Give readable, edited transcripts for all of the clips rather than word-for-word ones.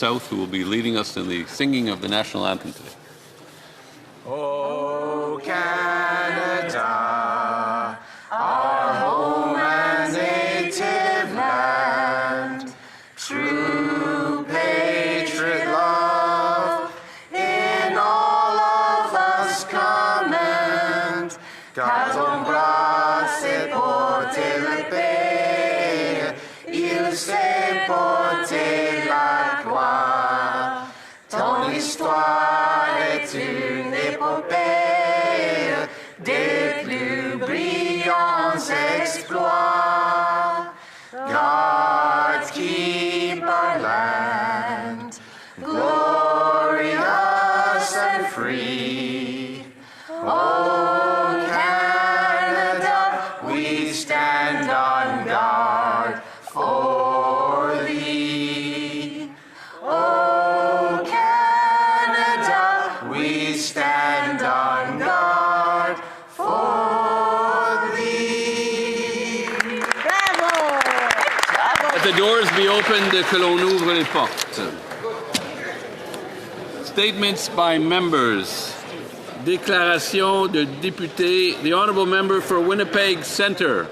South, who will be leading us in the singing of the national anthem today. Oh, Canada, our home and native land, true patriot love in all of us commend. Car ton bras s'est porté le pays, il s'est porté la croix. Ton histoire est une épopée des plus brillants exploits. God keep our land glorious and free. Oh, Canada, we stand on guard for thee. Oh, Canada, we stand on guard for thee. Bravo! Let the doors be opened que l'on ouvre les portes. Statements by members. Déclaration de député. The Honourable Member for Winnipeg Centre.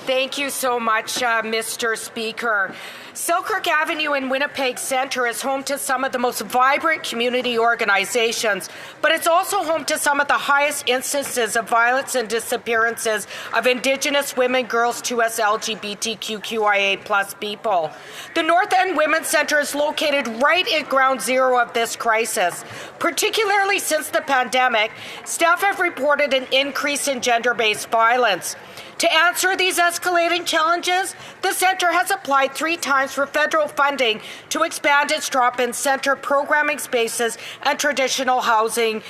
Thank you so much, Mr. Speaker. Selkirk Avenue in Winnipeg Centre is home to some of the most vibrant community organizations, but it's also home to some of the highest instances of violence and disappearances of Indigenous women, girls, 2S, LGBTQIA+ people. The North End Women's Centre is located right at ground zero of this crisis. Particularly since the pandemic, staff have reported an increase in gender-based violence. To answer these escalating challenges, the Centre has applied 3 times for federal funding to expand its drop-in centre programming spaces and transitional housing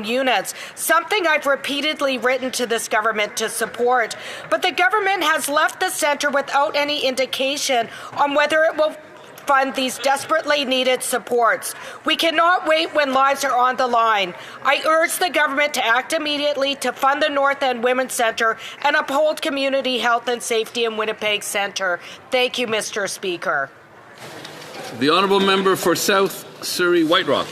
units, something I've repeatedly written to this government to support. But the government has left the Centre without any indication on whether it will fund these desperately needed supports. We cannot wait when lives are on the line. I urge the government to act immediately to fund the North End Women's Centre and uphold community health and safety in Winnipeg Centre. Thank you, Mr. Speaker. The Honourable Member for South Surrey White Rock.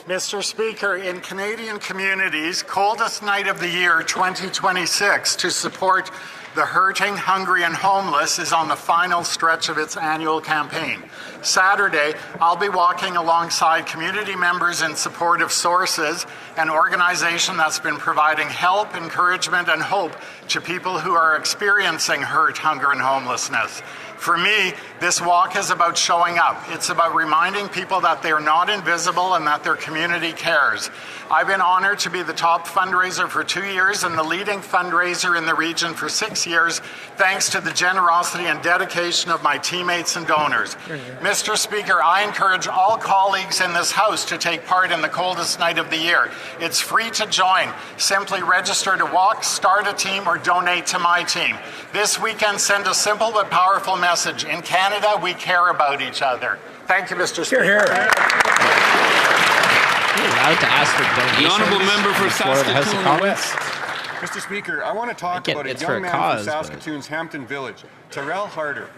Mr. Speaker, in Canadian communities, coldest night of the year 2026 to support the hurting, hungry, and homeless is on the final stretch of its annual campaign. Saturday, I'll be walking alongside community members in support of Sources, an organization that's been providing help, encouragement, and hope to people who are experiencing hurt, hunger, and homelessness. For me, this walk is about showing up. It's about reminding people that they're not invisible and that their community cares. I've been honored to be the top fundraiser for 2 years and the leading fundraiser in the region for 6 years, thanks to the generosity and dedication of my teammates and donors. Mr. Speaker, I encourage all colleagues in this House to take part in the coldest night of the year. It's free to join. Simply register to walk, start a team, or donate to my team. This weekend, send a simple but powerful message. In Canada, we care about each other. Thank you, Mr. Speaker. Here, here. Are you allowed to ask for donations? The Honourable Member for Saskatoon West. Mr. Speaker, I want to talk about a young man from Saskatoon's Hampton Village, Terrell Harder.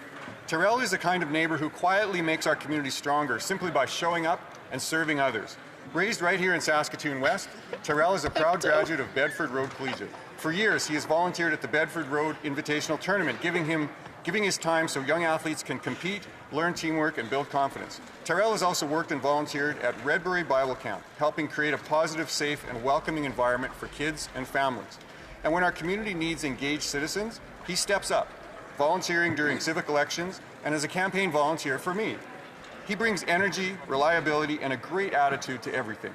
Terrell is the kind of neighbour who quietly makes our community stronger simply by showing up and serving others. Raised right here in Saskatoon West, Terrell is a proud graduate of Bedford Road Collegiate. For years, he has volunteered at the Bedford Road Invitational Tournament, giving his time so young athletes can compete, learn teamwork, and build confidence. Terrell has also worked and volunteered at Redbury Bible Camp, helping create a positive, safe, and welcoming environment for kids and families. And when our community needs engaged citizens, he steps up, volunteering during civic elections and as a campaign volunteer for me. He brings energy, reliability, and a great attitude to everything.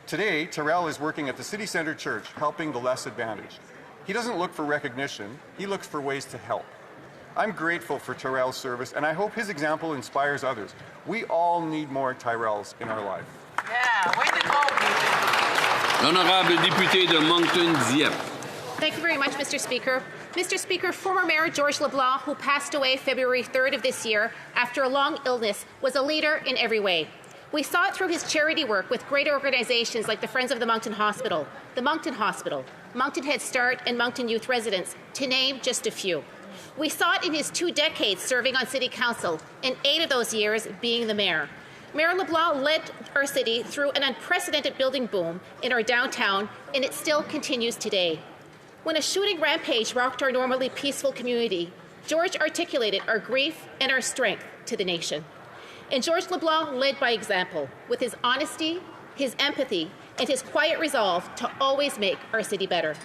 Today, Terrell is working at the City Centre Church, helping the less advantaged. He doesn't look for recognition, he looks for ways to help. I'm grateful for Terrell's service, and I hope his example inspires others. We all need more Tyrells in our life. Yeah, way to go, L'honorable député de Moncton-Dieppe. Thank you very much, Mr. Speaker. Mr. Speaker, former Mayor George LeBlanc, who passed away February 3rd of this year after a long illness, was a leader in every way. We saw it through his charity work with great organizations like the Friends of the Moncton Hospital, Moncton Head Start, and Moncton Youth Residence, to name just a few. We saw it in his 2 decades serving on City Council, in 8 of those years being the mayor. Mayor LeBlanc led our city through an unprecedented building boom in our downtown, and it still continues today. When a shooting rampage rocked our normally peaceful community, George articulated our grief and our strength to the nation. And George LeBlanc led by example, with his honesty, his empathy, and his quiet resolve to always make our city better.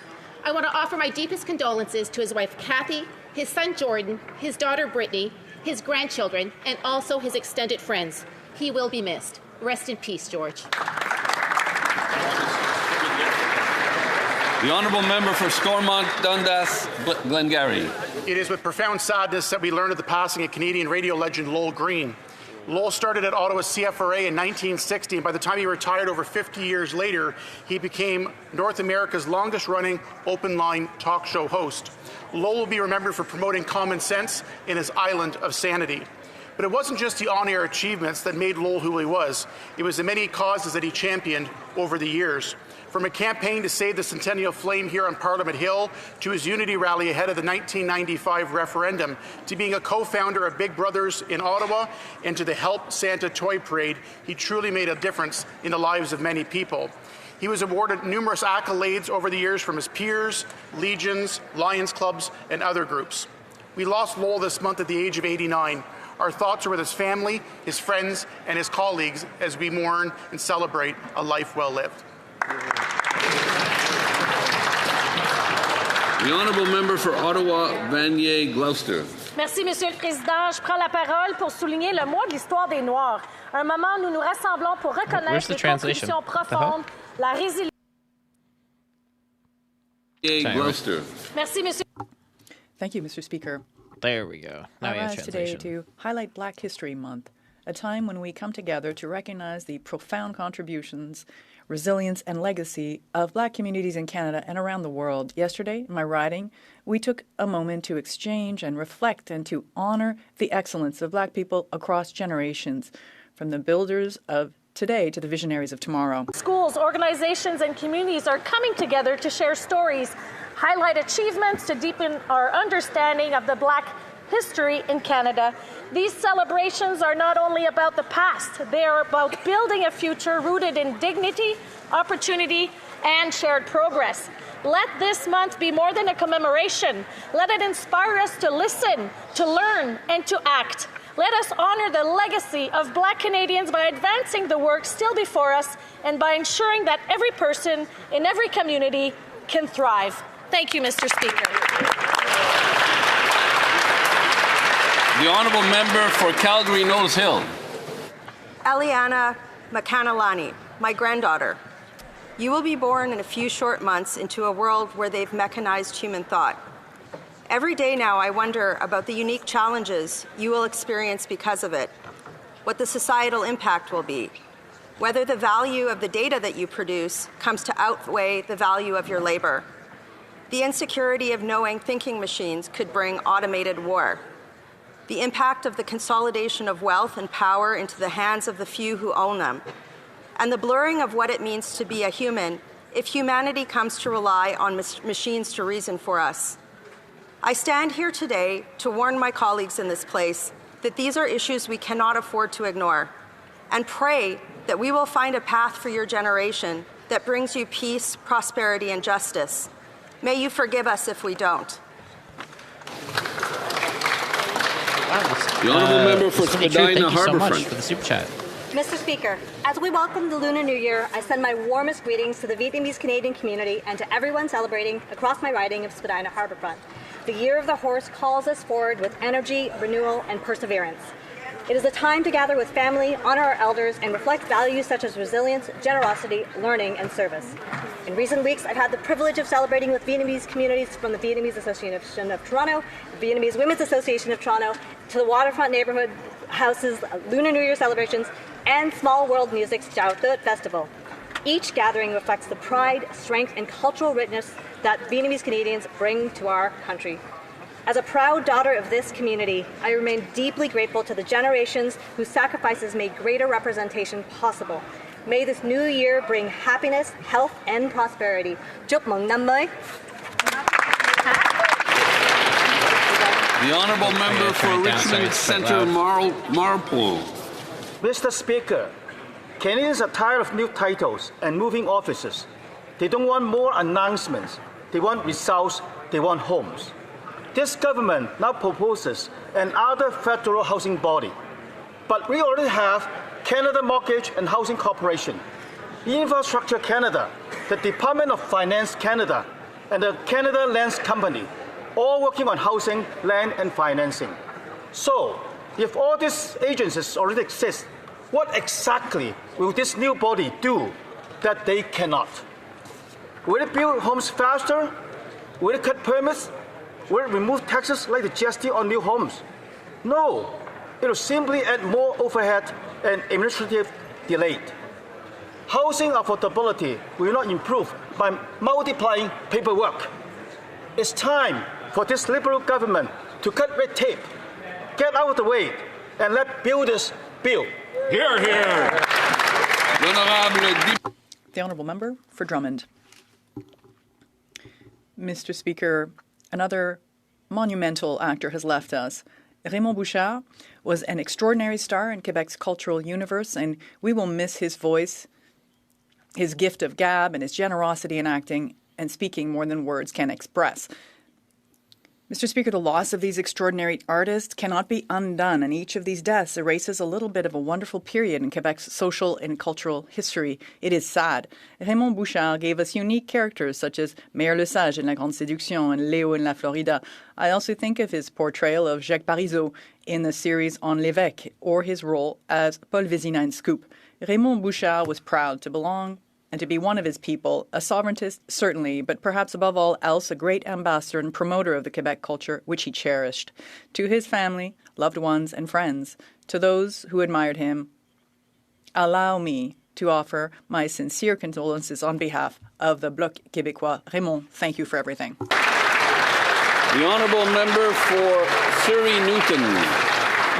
I want to offer my deepest condolences to his wife, Kathy, his son, Jordan, his daughter, Brittany, his grandchildren, and also his extended friends. He will be missed. Rest in peace, George. The Honourable Member for Stormont, Dundas, Glengarry. It is with profound sadness that we learn of the passing of Canadian radio legend Lowell Green. Lowell started at Ottawa CFRA in 1960, and by the time he retired over 50 years later, he became North America's longest-running open-line talk show host. Lowell will be remembered for promoting common sense in his island of sanity. But it wasn't just the on-air achievements that made Lowell who he was. It was the many causes that he championed over the years. From a campaign to save the Centennial Flame here on Parliament Hill, to his unity rally ahead of the 1995 referendum, to being a co-founder of Big Brothers in Ottawa, and to the Help Santa Toy Parade, he truly made a difference in the lives of many people. He was awarded numerous accolades over the years from his peers, legions, Lions Clubs, and other groups. We lost Lowell this month at the age of 89. Our thoughts are with his family, his friends, and his colleagues as we mourn and celebrate a life well lived. The Honourable Member for Ottawa, Vanier-Gloucester. Merci, Monsieur le Président. Je prends la parole pour souligner le mois de l'histoire des Noirs, un moment où nous nous rassemblons pour reconnaître les contributions profondes, la résilience. Gloucester. Merci, Monsieur. Thank you, Mr. Speaker. There we go. Now I rise today to highlight Black History Month, a time when we come together to recognize the profound contributions, resilience, and legacy of Black communities in Canada and around the world. Yesterday, in my riding, we took a moment to exchange and reflect and to honor the excellence of Black people across generations, from the builders of today to the visionaries of tomorrow. Schools, organizations, and communities are coming together to share stories, highlight achievements, to deepen our understanding of the Black history in Canada. These celebrations are not only about the past, they are about building a future rooted in dignity, opportunity, and shared progress. Let this month be more than a commemoration. Let it inspire us to listen, to learn, and to act. Let us honor the legacy of Black Canadians by advancing the work still before us and by ensuring that every person in every community can thrive. Thank you, Mr. Speaker. The Honourable Member for Calgary Knowles Hill. Eliana Makanalani, my granddaughter. You will be born in a few short months into a world where they've mechanized human thought. Every day now I wonder about the unique challenges you will experience because of it, what the societal impact will be, whether the value of the data that you produce comes to outweigh the value of your labor. The insecurity of knowing thinking machines could bring automated war. The impact of the consolidation of wealth and power into the hands of the few who own them. And the blurring of what it means to be a human if humanity comes to rely on machines to reason for us. I stand here today to warn my colleagues in this place that these are issues we cannot afford to ignore, and pray that we will find a path for your generation that brings you peace, prosperity, and justice. May you forgive us if we don't. The Honourable Member for Spadina Harbourfront. For the super chat. Mr. Speaker, as we welcome the Lunar New Year, I send my warmest greetings to the Vietnamese Canadian community and to everyone celebrating across my riding of Spadina Harbourfront. The Year of the Horse calls us forward with energy, renewal, and perseverance. It is a time to gather with family, honor our elders, and reflect values such as resilience, generosity, learning, and service. In recent weeks, I've had the privilege of celebrating with Vietnamese communities from the Vietnamese Association of Toronto, the Vietnamese Women's Association of Toronto, to the waterfront neighborhood houses, Lunar New Year celebrations, and Small World Music's Chao Thut Festival. Each gathering reflects the pride, strength, and cultural richness that Vietnamese Canadians bring to our country. As a proud daughter of this community, I remain deeply grateful to the generations whose sacrifices made greater representation possible. May this new year bring happiness, health, and prosperity. Chúc mừng năm mới. The honourable member for Richmond Centre Marlpole. Mr. Speaker, Canadians are tired of new titles and moving offices. They don't want more announcements. They want results. They want homes. This government now proposes another federal housing body. But we already have Canada Mortgage and Housing Corporation, Infrastructure Canada, the Department of Finance Canada, and the Canada Lands Company, all working on housing, land, and financing. So, if all these agencies already exist, what exactly will this new body do that they cannot? Will it build homes faster? Will it cut permits? Will it remove taxes like the GST on new homes? No, it will simply add more overhead and administrative delay. Housing affordability will not improve by multiplying paperwork. It's time for this Liberal government to cut red tape, get out of the way, and let builders build. Hear, hear. The honourable member for Drummond. Mr. Speaker, another monumental actor has left us. Raymond Bouchard was an extraordinary star in Quebec's cultural universe, and we will miss his voice, his gift of gab, and his generosity in acting and speaking more than words can express. Mr. Speaker, the loss of these extraordinary artists cannot be undone, and each of these deaths erases a little bit of a wonderful period in Quebec's social and cultural history. It is sad. Raymond Bouchard gave us unique characters such as Mayor Le Sage in La Grande Séduction and Léo in La Florida. I also think of his portrayal of Jacques Parizeau in the series on L'évêque, or his role as Paul Vézina in Scoop. Raymond Bouchard was proud to belong and to be one of his people, a sovereigntist, certainly, but perhaps above all else, a great ambassador and promoter of the Quebec culture, which he cherished. To his family, loved ones, and friends, to those who admired him, allow me to offer my sincere condolences on behalf of the Bloc Québécois. Raymond, thank you for everything. The honourable member for Surrey Newton.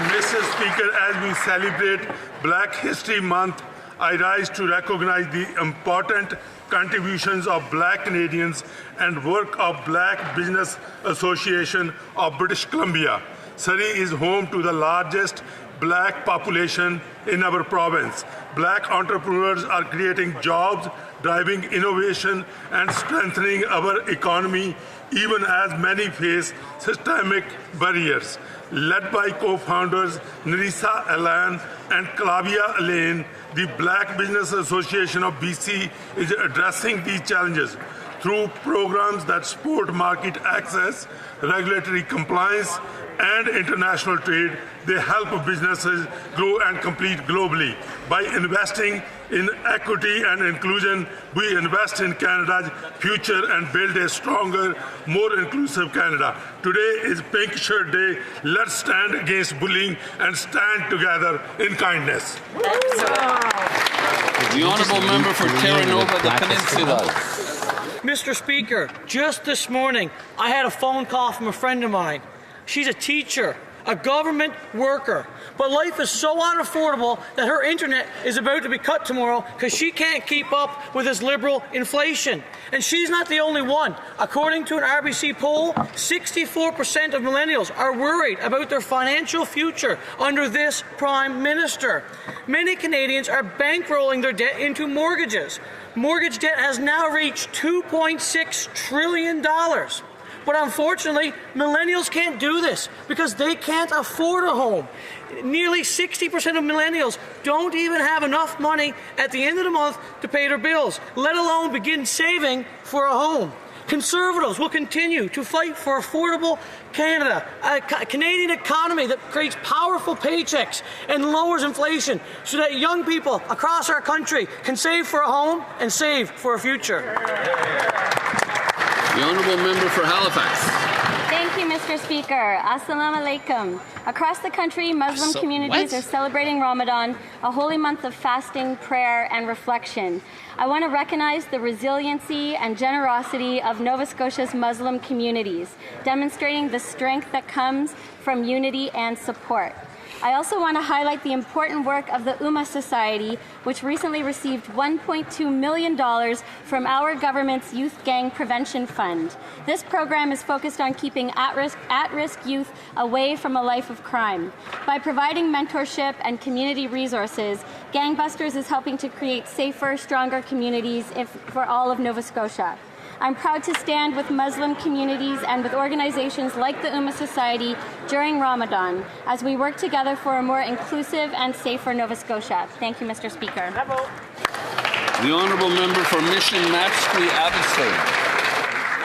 Mr. Speaker, as we celebrate Black History Month, I rise to recognize the important contributions of Black Canadians and work of Black Business Association of British Columbia. Surrey is home to the largest Black population in our province. Black entrepreneurs are creating jobs, driving innovation, and strengthening our economy, even as many face systemic barriers. Led by co-founders Nerissa Alan and Clavia Lane, the Black Business Association of BC is addressing these challenges through programs that support market access, regulatory compliance, and international trade. They help businesses grow and compete globally. By investing in equity and inclusion, we invest in Canada's future and build a stronger, more inclusive Canada. Today is Pink Shirt Day. Let's stand against bullying and stand together in kindness. The honourable member for Terra Nova, the Peninsula. Mr. Speaker, just this morning, I had a phone call from a friend of mine. She's a teacher, a government worker, but life is so unaffordable that her internet is about to be cut tomorrow because she can't keep up with this liberal inflation. And she's not the only one. According to an RBC poll, 64% of millennials are worried about their financial future under this Prime Minister. Many Canadians are bankrolling their debt into mortgages. Mortgage debt has now reached $2.6 trillion. But unfortunately, millennials can't do this because they can't afford a home. Nearly 60% of millennials don't even have enough money at the end of the month to pay their bills, let alone begin saving for a home. Conservatives will continue to fight for affordable Canada, a Canadian economy that creates powerful paychecks and lowers inflation so that young people across our country can save for a home and save for a future. The honourable member for Halifax. Thank you, Mr. Speaker. Assalamu alaikum. Across the country, Muslim communities are celebrating Ramadan, a holy month of fasting, prayer, and reflection. I want to recognize the resiliency and generosity of Nova Scotia's Muslim communities, demonstrating the strength that comes from unity and support. I also want to highlight the important work of the UMA Society, which recently received $1.2 million from our government's Youth Gang Prevention Fund. This program is focused on keeping at-risk youth away from a life of crime. By providing mentorship and community resources, Gangbusters is helping to create safer, stronger communities for all of Nova Scotia. I'm proud to stand with Muslim communities and with organizations like the UMA Society during Ramadan as we work together for a more inclusive and safer Nova Scotia. Thank you, Mr. Speaker. The Honourable Member for Mission Matchtree Abbotsford.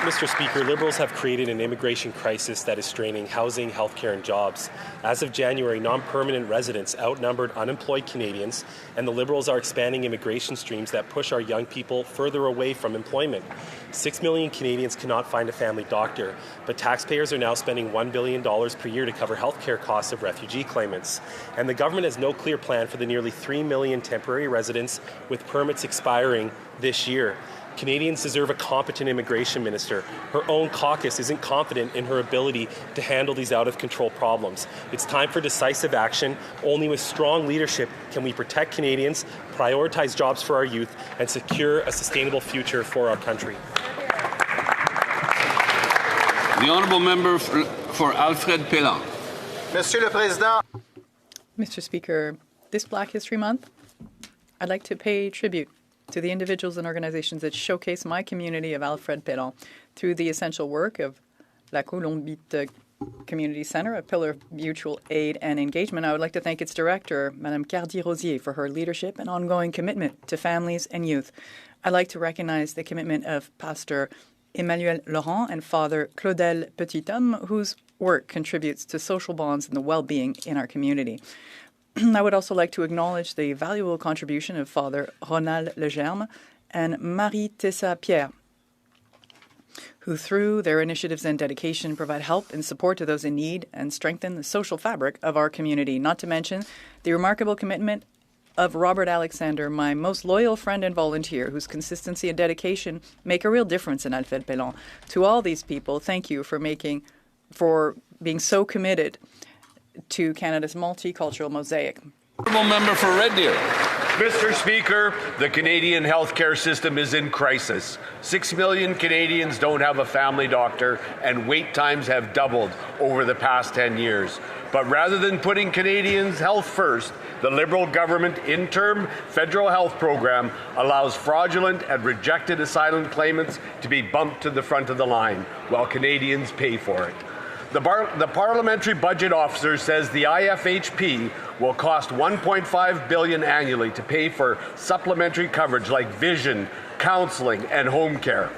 Mr. Speaker, Liberals have created an immigration crisis that is straining housing, healthcare and jobs. As of January, non-permanent residents outnumbered unemployed Canadians, and the Liberals are expanding immigration streams that push our young people further away from employment. 6 million Canadians cannot find a family doctor, but taxpayers are now spending $1 billion per year to cover healthcare costs of refugee claimants. And the government has no clear plan for the nearly 3 million temporary residents with permits expiring this year. Canadians deserve a competent immigration minister. Her own caucus isn't confident in her ability to handle these out-of-control problems. It's time for decisive action. Only with strong leadership can we protect Canadians, prioritize jobs for our youth, and secure a sustainable future for our country. The Honourable Member for Alfred Pellan. Monsieur le Président. Mr. Speaker, this Black History Month, I'd like to pay tribute to the individuals and organizations that showcase my community of Alfred Pellan through the essential work of La Colombite Community Centre, a pillar of mutual aid and engagement. I would like to thank its director, Madame Cardi-Rosier, for her leadership and ongoing commitment to families and youth. I'd like to recognize the commitment of Pastor Emmanuel Laurent and Father Claudel Petithomme, whose work contributes to social bonds and the well-being in our community. I would also like to acknowledge the valuable contribution of Father Ronald Legerme and Marie Tessa Pierre, who through their initiatives and dedication provide help and support to those in need and strengthen the social fabric of our community, not to mention the remarkable commitment of Robert Alexander, my most loyal friend and volunteer, whose consistency and dedication make a real difference in Alfred Pellan. To all these people, thank you for being so committed to Canada's multicultural mosaic. Honourable Member for Red Deer. Mr. Speaker, the Canadian healthcare system is in crisis. 6 million Canadians don't have a family doctor, and wait times have doubled over the past 10 years. But rather than putting Canadians' health first, the Liberal government interim federal health program allows fraudulent and rejected asylum claimants to be bumped to the front of the line, while Canadians pay for it. The Parliamentary Budget Officer says the IFHP will cost $1.5 billion annually to pay for supplementary coverage like vision, counselling and home care.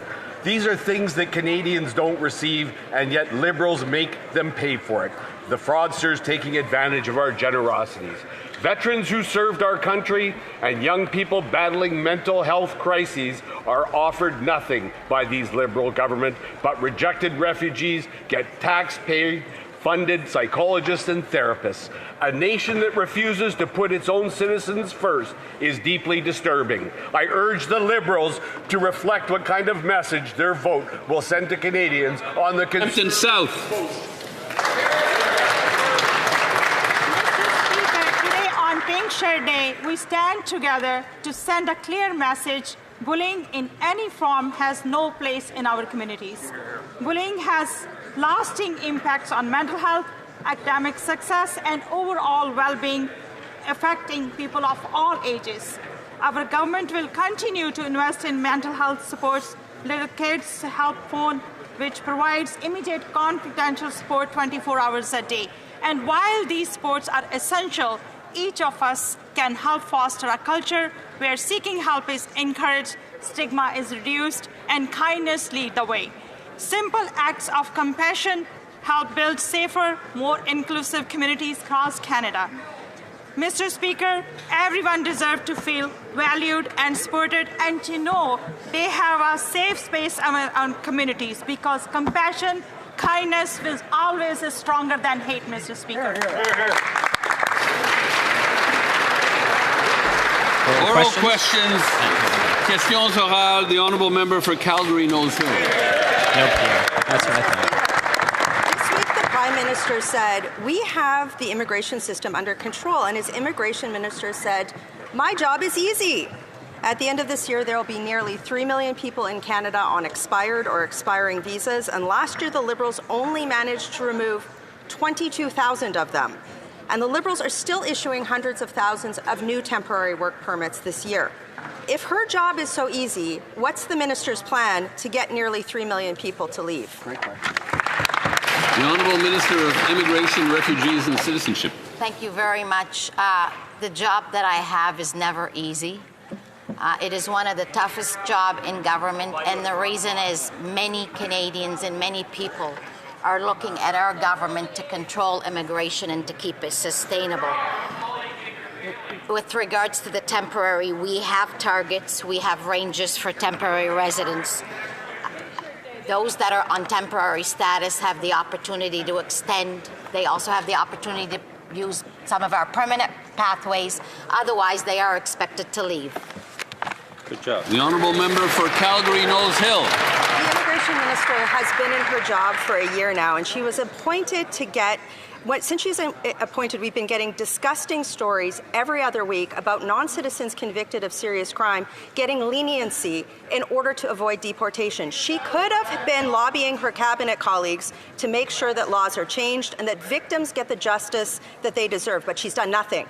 These are things that Canadians don't receive, and yet Liberals make them pay for it. The fraudsters taking advantage of our generosities. Veterans who served our country and young people battling mental health crises are offered nothing by these Liberal government, but rejected refugees get taxpayer-funded psychologists and therapists. A nation that refuses to put its own citizens first is deeply disturbing. I urge the Liberals to reflect what kind of message their vote will send to Canadians on the Hampton South. Pink Shirt Day, we stand together to send a clear message. Bullying in any form has no place in our communities. Bullying has lasting impacts on mental health, academic success, and overall well-being, affecting people of all ages. Our government will continue to invest in mental health supports, Little Kids Help Phone, which provides immediate confidential support 24 hours a day. And while these supports are essential, each of us can help foster a culture where seeking help is encouraged, stigma is reduced, and kindness lead the way. Simple acts of compassion help build safer, more inclusive communities across Canada. Mr. Speaker, everyone deserves to feel valued and supported, and to know they have a safe space among communities, because compassion, kindness is always stronger than hate, Mr. Speaker. Oral questions. Questions orales. The Honourable Member for Calgary, Knowles Hill. Nope, yeah. That's what I thought. This week, the Prime Minister said, we have the immigration system under control. And his immigration minister said, my job is easy. At the end of this year, there will be nearly 3 million people in Canada on expired or expiring visas. And last year, the Liberals only managed to remove 22,000 of them. And the Liberals are still issuing hundreds of thousands of new temporary work permits this year. If her job is so easy, what's the minister's plan to get nearly 3 million people to leave? The Honourable Minister of Immigration, Refugees and Citizenship. Thank you very much. The job that I have is never easy. It is one of the toughest jobs in government, and the reason is many Canadians and many people are looking at our government to control immigration and to keep it sustainable. With regards to the temporary, we have targets, we have ranges for temporary residents. Those that are on temporary status have the opportunity to extend. They also have the opportunity to use some of our permanent pathways. Otherwise, they are expected to leave. Good job. The Honourable Member for Calgary Knowles Hill. The immigration minister has been in her job for a year now, and she was appointed to get since she's appointed, we've been getting disgusting stories every other week about non-citizens convicted of serious crime getting leniency in order to avoid deportation. She could have been lobbying her cabinet colleagues to make sure that laws are changed and that victims get the justice that they deserve, but she's done nothing.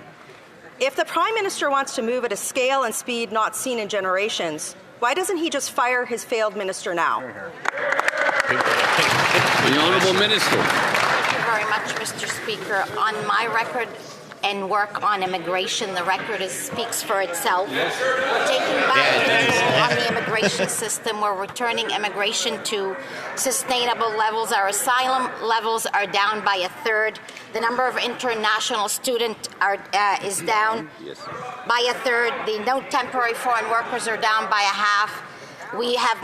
If the Prime Minister wants to move at a scale and speed not seen in generations, why doesn't he just fire his failed minister now? The Honourable Minister. Thank you very much, Mr. Speaker. On my record and work on immigration, the record speaks for itself. Yes. We're taking back control on the immigration system. We're returning immigration to sustainable levels. Our asylum levels are down by a third. The number of international students is down by a third. The no temporary foreign workers are down by a half. We have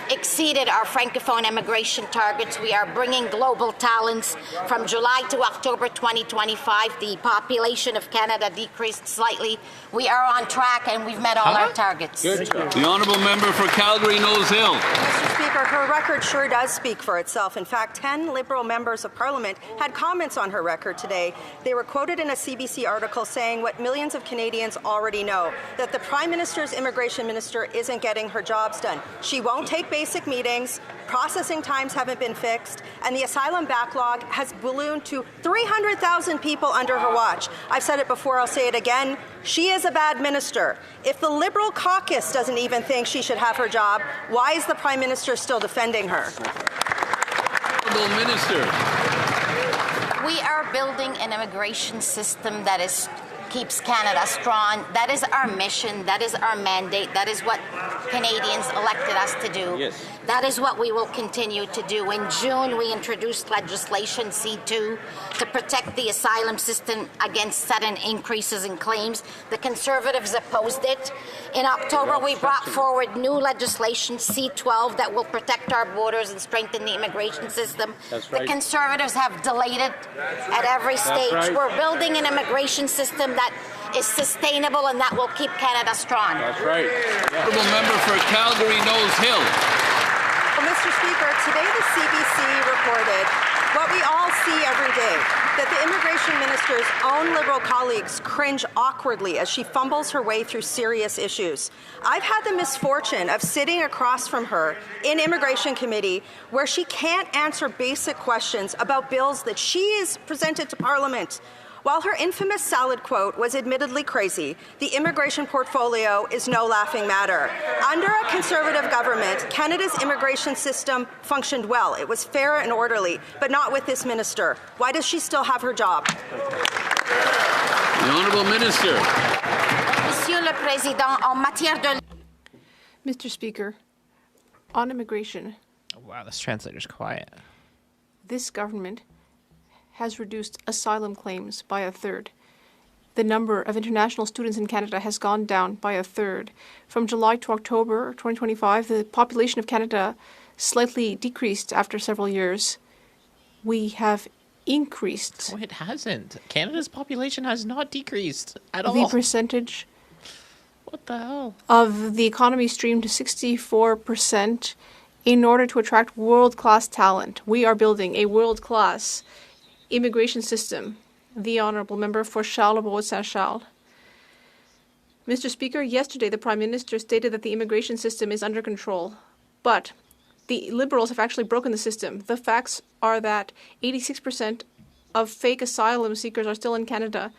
exceeded our Francophone immigration targets. We are bringing global talents. From July to October 2025, the population of Canada decreased slightly. We are on track, and we've met all our targets. Good. The Honourable Member for Calgary Knowles Hill. Mr. Speaker, her record sure does speak for itself. In fact, 10 Liberal members of Parliament had comments on her record today. They were quoted in a CBC article saying what millions of Canadians already know, that the Prime Minister's immigration minister isn't getting her jobs done. She won't take basic meetings, processing times haven't been fixed, and the asylum backlog has ballooned to 300,000 people under her watch. I've said it before, I'll say it again. She is a bad minister. If the Liberal caucus doesn't even think she should have her job, why is the Prime Minister still defending her? Honourable Minister. We are building an immigration system that keeps Canada strong. That is our mission. That is our mandate. That is what Canadians elected us to do. Yes. That is what we will continue to do. In June, we introduced legislation C2 to protect the asylum system against sudden increases in claims. The Conservatives opposed it. In October, we brought forward new legislation C12 that will protect our borders and strengthen the immigration system. That's right. The Conservatives have delayed it at every stage. Right. We're building an immigration system that is sustainable and that will keep Canada strong. That's right. Honourable Member for Calgary Knowles Hill. Well, Mr. Speaker, today the CBC reported what we all see every day, that the immigration minister's own Liberal colleagues cringe awkwardly as she fumbles her way through serious issues. I've had the misfortune of sitting across from her in Immigration Committee where she can't answer basic questions about bills that she is presented to Parliament. While her infamous salad quote was admittedly crazy, the immigration portfolio is no laughing matter. Under a Conservative government, Canada's immigration system functioned well. It was fair and orderly, but not with this minister. Why does she still have her job? The Honourable Minister. Monsieur le Président, en matière de... Mr. Speaker, on immigration. Oh, wow, this translator's quiet. This government has reduced asylum claims by a third. The number of international students in Canada has gone down by a third. From July to October 2025, the population of Canada slightly decreased after several years. We have increased. Oh, it hasn't. Canada's population has not decreased at all. The percentage what the hell? Of the economy stream to 64%, in order to attract world-class talent. We are building a world-class immigration system. The Honourable Member for Charles-Saint-Charles. Mr. Speaker, yesterday the Prime Minister stated that the immigration system is under control, but the Liberals have actually broken the system. The facts are that 86% of fake asylum seekers are still in Canada.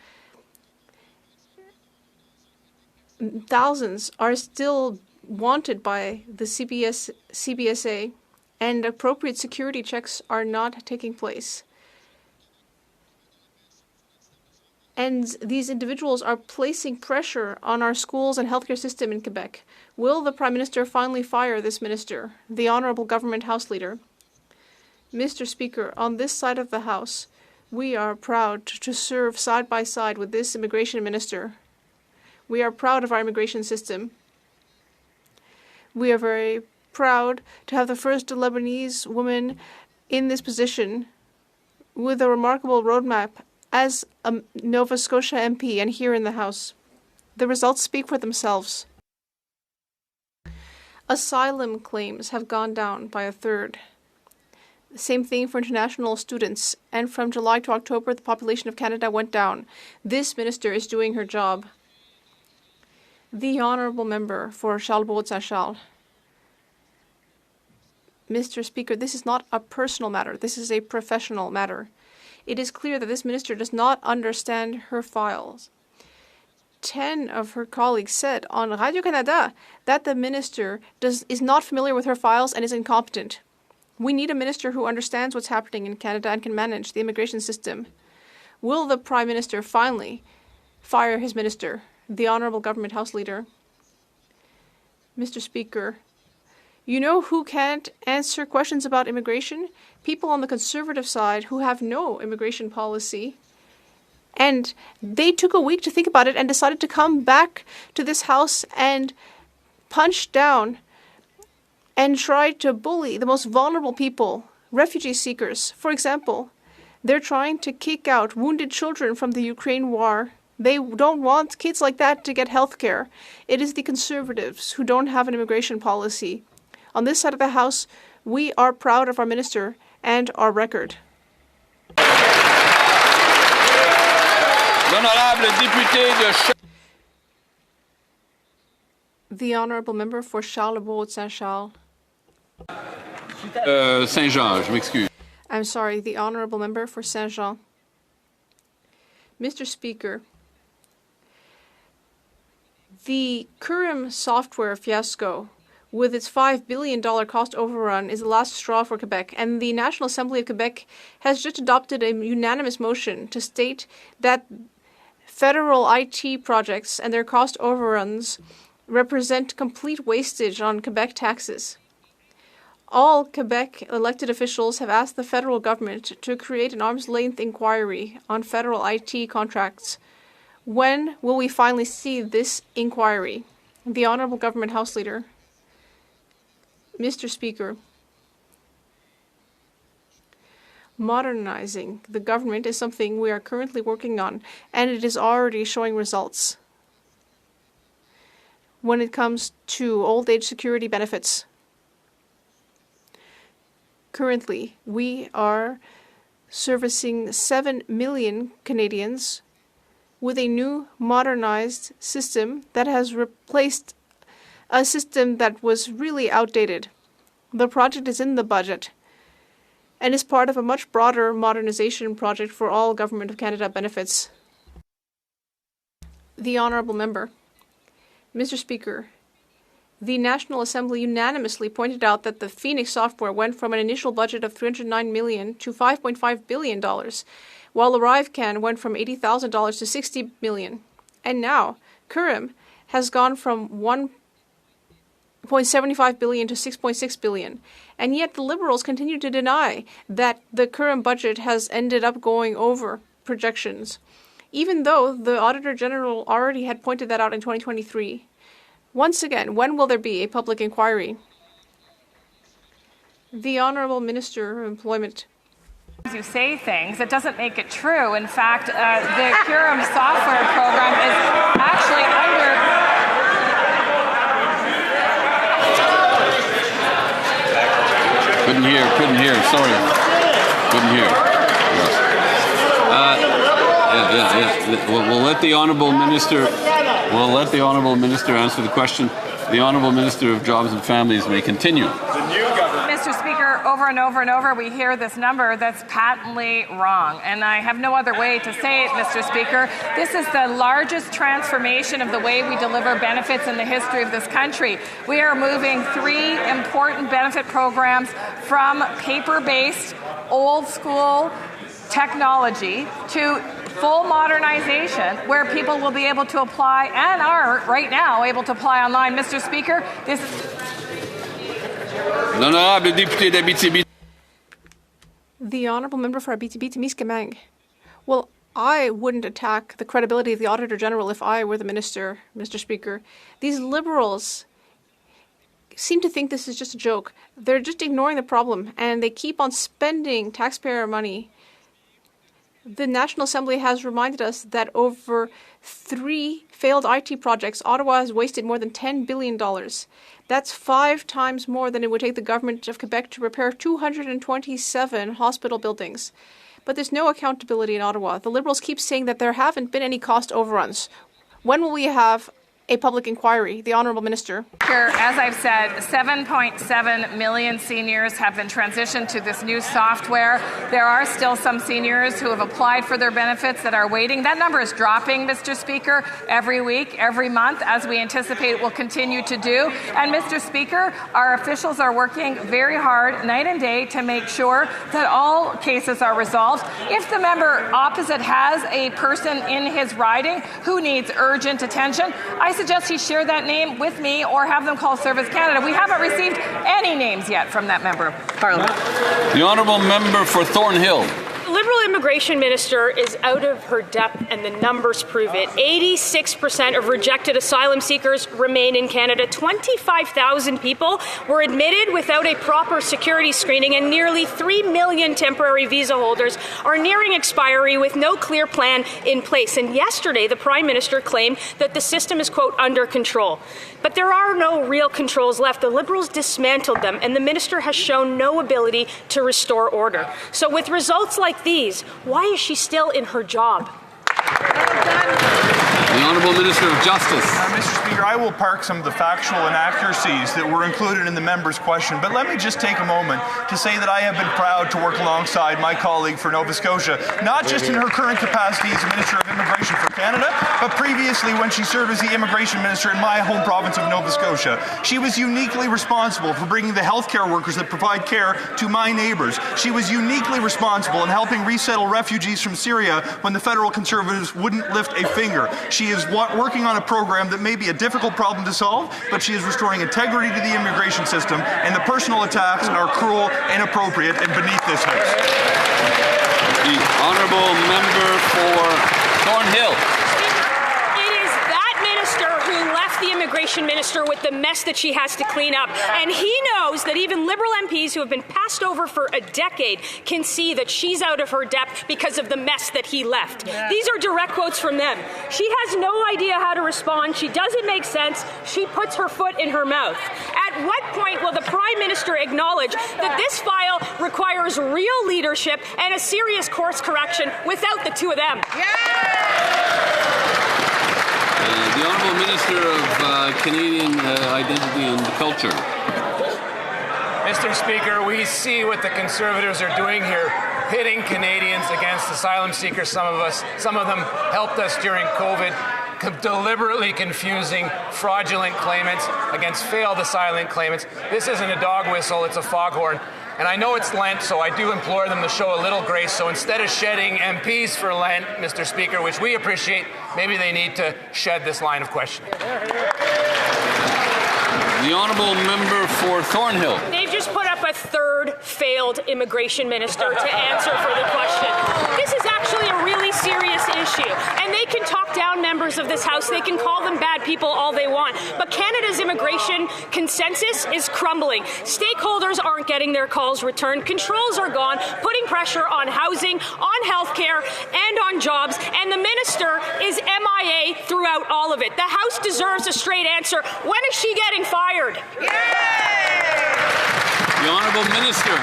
Thousands are still wanted by the CBSA, and appropriate security checks are not taking place. And these individuals are placing pressure on our schools and healthcare system in Quebec. Will the Prime Minister finally fire this minister, the Honourable Government House Leader? Mr. Speaker, on this side of the House, we are proud to serve side by side with this immigration minister. We are proud of our immigration system. We are very proud to have the first Lebanese woman in this position with a remarkable roadmap as a Nova Scotia MP and here in the House. The results speak for themselves. Asylum claims have gone down by a third. Same thing for international students. And from July to October, the population of Canada went down. This minister is doing her job. The Honourable Member for Charles-Saint-Charles. Mr. Speaker, this is not a personal matter. This is a professional matter. It is clear that this minister does not understand her files. 10 of her colleagues said on Radio-Canada that the minister is not familiar with her files and is incompetent. We need a minister who understands what's happening in Canada and can manage the immigration system. Will the Prime Minister finally fire his minister, the Honourable Government House Leader? Mr. Speaker, you know who can't answer questions about immigration? People on the Conservative side who have no immigration policy. And they took a week to think about it and decided to come back to this House and punch down and try to bully the most vulnerable people, refugee seekers. For example, they're trying to kick out wounded children from the Ukraine war. They don't want kids like that to get health care. It is the Conservatives who don't have an immigration policy. On this side of the House, we are proud of our minister and our record. The Honourable Member for Charles-Saint-Charles. Saint-Jean, je m'excuse. I'm sorry, the Honourable Member for Saint-Jean. Mr. Speaker, the Currem software fiasco with its $5 billion cost overrun is the last straw for Quebec, and the National Assembly of Quebec has just adopted a unanimous motion to state that federal IT projects and their cost overruns represent complete wastage on Quebec taxes. All Quebec elected officials have asked the federal government to create an arm's-length inquiry on federal IT contracts. When will we finally see this inquiry? The Honourable Government House Leader. Mr. Speaker, modernizing the government is something we are currently working on, and it is already showing results. When it comes to old age security benefits, currently we are servicing 7 million Canadians with a new modernized system that has replaced a system that was really outdated. The project is in the budget and is part of a much broader modernization project for all Government of Canada benefits. The Honourable Member. Mr. Speaker, the National Assembly unanimously pointed out that the Phoenix software went from an initial budget of $309 million to $5.5 billion, while ArriveCan went from $80,000 to $60 million. And now, Currem has gone from $1.75 billion to $6.6 billion. And yet the Liberals continue to deny that the Currem budget has ended up going over projections, even though the Auditor General already had pointed that out in 2023. Once again, when will there be a public inquiry? The Honourable Minister of Employment. You say things, it doesn't make it true. In fact, the Currem software program is actually under... Couldn't hear. Sorry. Couldn't hear. We'll let the honourable minister. We'll let the honourable minister answer the question. The honourable Minister of Jobs and Families may continue. Mr. Speaker, over and over and over we hear this number that's patently wrong, and I have no other way to say it, Mr. Speaker. This is the largest transformation of the way we deliver benefits in the history of this country. We are moving 3 important benefit programs from paper-based, old-school technology to full modernization where people will be able to apply and are right now able to apply online. Mr. Speaker, this The honourable member for Abitibi-Témiscamingue. Well, I wouldn't attack the credibility of the Auditor General if I were the minister, Mr. Speaker. These Liberals seem to think this is just a joke. They're just ignoring the problem, and they keep on spending taxpayer money. The National Assembly has reminded us that over 3 failed IT projects, Ottawa has wasted more than $10 billion. That's 5 times more than it would take the government of Quebec to repair 227 hospital buildings. But there's no accountability in Ottawa. The Liberals keep saying that there haven't been any cost overruns. When will we have a public inquiry? The Honourable Minister. As I've said, 7.7 million seniors have been transitioned to this new software. There are still some seniors who have applied for their benefits that are waiting. That number is dropping, Mr. Speaker, every week, every month, as we anticipate it will continue to do. And, Mr. Speaker, our officials are working very hard night and day to make sure that all cases are resolved. If the member opposite has a person in his riding who needs urgent attention, I suggest he share that name with me or have them call Service Canada. We haven't received any names yet from that member of Parliament. The honourable member for Thornhill. Liberal immigration minister is out of her depth, and the numbers prove it. 86% of rejected asylum seekers remain in Canada. 25,000 people were admitted without a proper security screening, and nearly 3 million temporary visa holders are nearing expiry with no clear plan in place. And yesterday, the Prime Minister claimed that the system is, quote, under control. But there are no real controls left. The Liberals dismantled them, and the minister has shown no ability to restore order. So with results like these, why is she still in her job? The Honourable Minister of Justice. Mr. Speaker, I will park some of the factual inaccuracies that were included in the member's question, but let me just take a moment to say that I have been proud to work alongside my colleague for Nova Scotia, not just in her current capacity as Minister of Immigration for Canada, but previously when she served as the Immigration Minister in my home province of Nova Scotia. She was uniquely responsible for bringing the healthcare workers that provide care to my neighbours. She was uniquely responsible in helping resettle refugees from Syria when the federal Conservatives wouldn't lift a finger. She is working on a program that may be a difficult problem to solve, but she is restoring integrity to the immigration system, and the personal attacks are cruel, inappropriate, and beneath this House. The honourable member for Thornhill. The immigration minister with the mess that she has to clean up. And he knows that even Liberal MPs who have been passed over for a decade can see that she's out of her depth because of the mess that he left. Yeah. These are direct quotes from them. She has no idea how to respond. She doesn't make sense. She puts her foot in her mouth. At what point will the Prime Minister acknowledge that this file requires real leadership and a serious course correction without the two of them? Yeah! The Honourable Minister of Canadian Identity and Culture. Mr. Speaker, we see what the Conservatives are doing here, pitting Canadians against asylum seekers. Some of them helped us during COVID, deliberately confusing fraudulent claimants against failed asylum claimants. This isn't a dog whistle, it's a foghorn. And I know it's Lent, so I do implore them to show a little grace. So instead of shedding MPs for Lent, Mr. Speaker, which we appreciate, maybe they need to shed this line of questioning. The honourable member for Thornhill. They've just put up a third failed immigration minister to answer for the question. This is actually a really serious issue, and they can talk down members of this House. They can call them bad people all they want, but Canada's immigration consensus is crumbling. Stakeholders aren't getting their calls returned. Controls are gone, putting pressure on housing, on healthcare, and on jobs, and the minister is MIA throughout all of it. The House deserves a straight answer. When is she getting fired? The The Honourable Minister.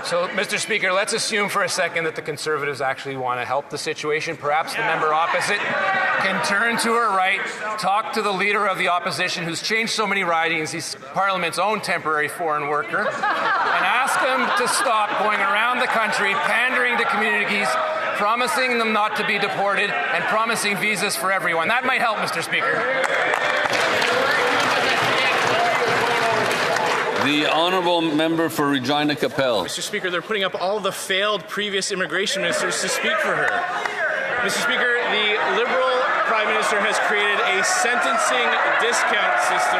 So, Mr. Speaker, let's assume for a second that the Conservatives actually want to help the situation. Perhaps the member opposite can turn to her right, talk to the Leader of the Opposition, who's changed so many ridings, he's Parliament's own temporary foreign worker, and ask him to stop going around the country pandering to communities, promising them not to be deported, and promising visas for everyone. That might help, Mr. Speaker. The Honourable Member for Regina Capel. Mr. Speaker, they're putting up all the failed previous immigration ministers to speak for her. Mr. Speaker, the Liberal Prime Minister has created a sentencing discount system.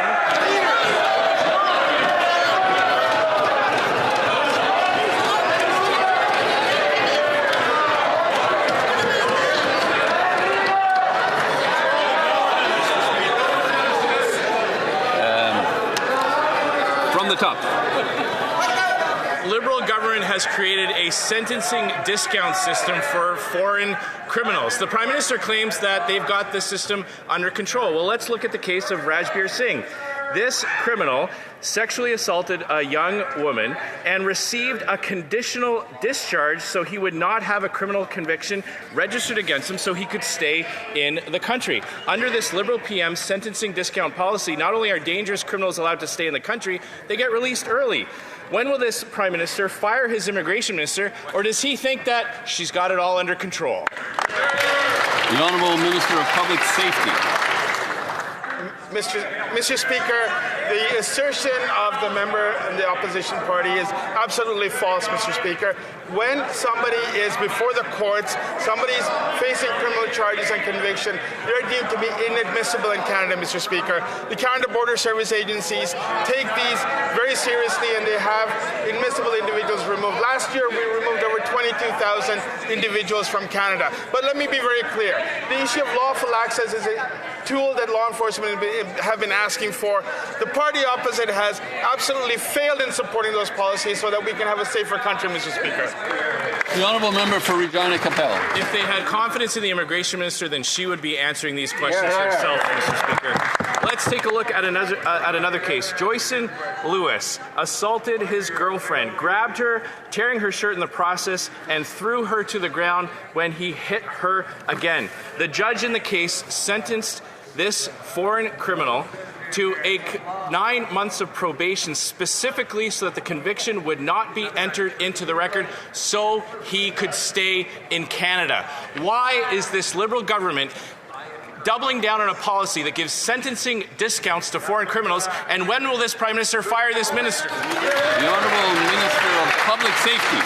From the top. Liberal government has created a sentencing discount system for foreign criminals. The Prime Minister claims that they've got this system under control. Well, let's look at the case of Rajbir Singh. This criminal sexually assaulted a young woman and received a conditional discharge so he would not have a criminal conviction registered against him so he could stay in the country. Under this Liberal PM sentencing discount policy, not only are dangerous criminals allowed to stay in the country, they get released early. When will this Prime Minister fire his immigration minister, or does he think that she's got it all under control? The Honourable Minister of Public Safety. Mr. Speaker, the assertion of the member in the opposition party is absolutely false, Mr. Speaker. When somebody is before the courts, somebody's facing criminal charges and conviction, they're deemed to be inadmissible in Canada, Mr. Speaker. The Canada Border Service agencies take these very seriously, and they have admissible individuals removed. Last year, we removed over 22,000 individuals from Canada. But let me be very clear. The issue of lawful access is a tool that law enforcement have been asking for. The party opposite has absolutely failed in supporting those policies so that we can have a safer country, Mr. Speaker. The Honourable Member for Regina Capel. If they had confidence in the immigration minister, then she would be answering these questions herself, Mr. Speaker. Let's take a look at another case. Joyson Lewis assaulted his girlfriend, grabbed her, tearing her shirt in the process, and threw her to the ground when he hit her again. The judge in the case sentenced this foreign criminal to 9 months of probation, specifically so that the conviction would not be entered into the record so he could stay in Canada. Why is this Liberal government doubling down on a policy that gives sentencing discounts to foreign criminals, and when will this Prime Minister fire this minister? The Honourable Minister of Public Safety.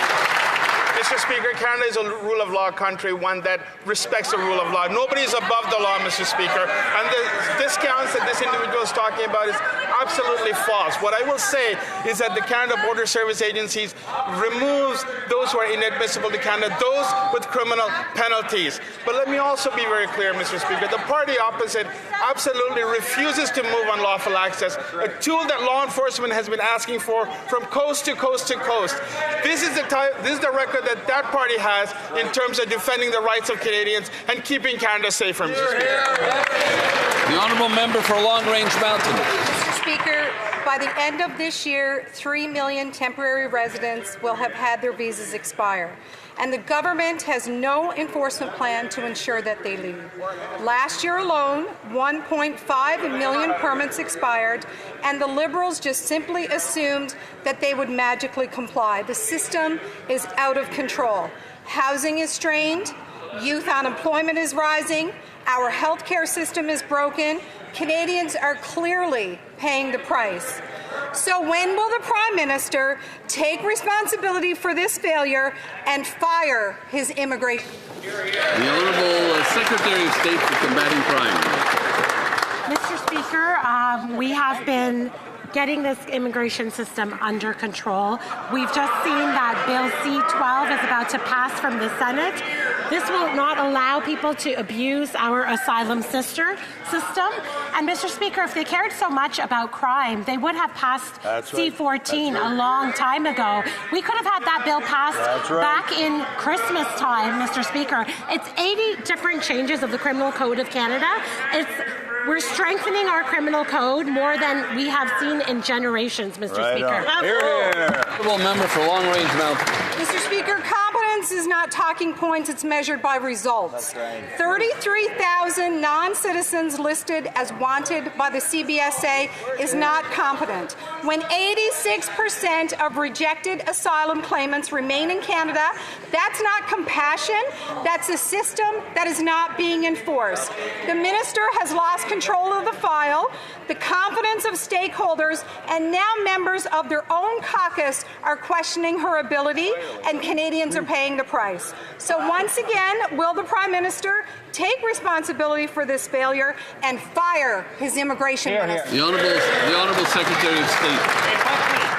Mr. Speaker, Canada is a rule of law country, one that respects the rule of law. Nobody is above the law, Mr. Speaker. And the discounts that this individual is talking about is absolutely false. What I will say is that the Canada Border Service agencies removes those who are inadmissible to Canada, those with criminal penalties. But let me also be very clear, Mr. Speaker. The party opposite absolutely refuses to move on lawful access, a tool that law enforcement has been asking for from coast to coast to coast. This is the record that party has in terms of defending the rights of Canadians and keeping Canada safer, Mr. Speaker. The Honourable Member for Long Range Mountain. Mr. Speaker, by the end of this year, 3 million temporary residents will have had their visas expire, and the government has no enforcement plan to ensure that they leave. Last year alone, 1.5 million permits expired, and the Liberals just simply assumed that they would magically comply. The system is out of control. Housing is strained, youth unemployment is rising, our healthcare system is broken. Canadians are clearly paying the price. So when will the Prime Minister take responsibility for this failure and fire his immigration? The Honourable Secretary of State for Combating Crime. Mr. Speaker, we have been getting this immigration system under control. We've just seen that Bill C-12 is about to pass from the Senate. This will not allow people to abuse our asylum system. And Mr. Speaker, if they cared so much about crime, they would have passed C-14 a long time ago. We could have had that bill passed back in Christmas time, Mr. Speaker. It's 80 different changes of the Criminal Code of Canada. We're strengthening our criminal code more than we have seen in generations, Mr. Speaker. Honourable member for Long Range Mountain. Mr. Speaker, competence is not talking points, it's measured by results. 33,000 non-citizens listed as wanted by the CBSA is not competent. When 86% of rejected asylum claimants remain in Canada, that's not compassion, that's a system that is not being enforced. The minister has lost control of the file, the confidence of stakeholders, and now members of their own caucus are questioning her ability, and Canadians are paying the price. So once again, will the Prime Minister take responsibility for this failure and fire his immigration minister? The Honourable Secretary of State.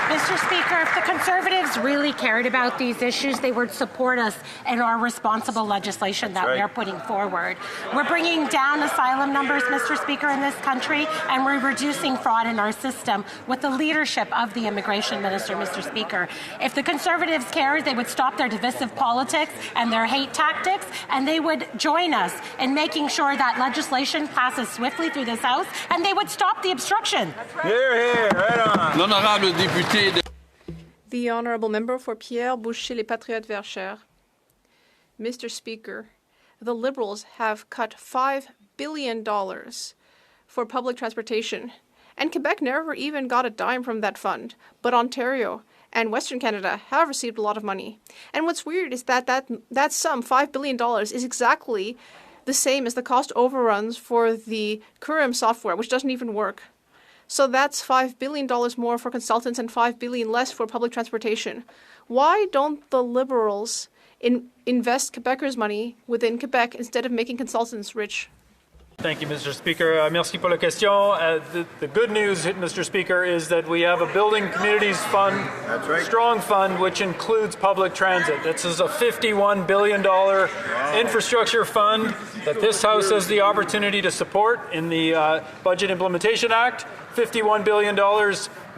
Mr. Speaker, if the Conservatives really cared about these issues, they would support us in our responsible legislation that we are putting forward. We're bringing down asylum numbers, Mr. Speaker, in this country, and we're reducing fraud in our system with the leadership of the immigration minister, Mr. Speaker. If the Conservatives cared, they would stop their divisive politics and their hate tactics, and they would join us in making sure that legislation passes swiftly through this House, and they would stop the obstruction. Right on. L'honorable député. The Honourable Member for Pierre Boucher les Patriotes Verchères. Mr. Speaker, the Liberals have cut $5 billion for public transportation, and Quebec never even got a dime from that fund, but Ontario and Western Canada have received a lot of money. And what's weird is that sum, $5 billion, is exactly the same as the cost overruns for the Currem software, which doesn't even work. So that's $5 billion more for consultants and $5 billion less for public transportation. Why don't the Liberals invest Quebecers' money within Quebec instead of making consultants rich? Thank you, Mr. Speaker. Merci pour la question. The good news, Mr. Speaker, is that we have a Building Communities Fund, strong fund, which includes public transit. This is a $51 billion infrastructure fund that this House has the opportunity to support in the Budget Implementation Act. $51 billion,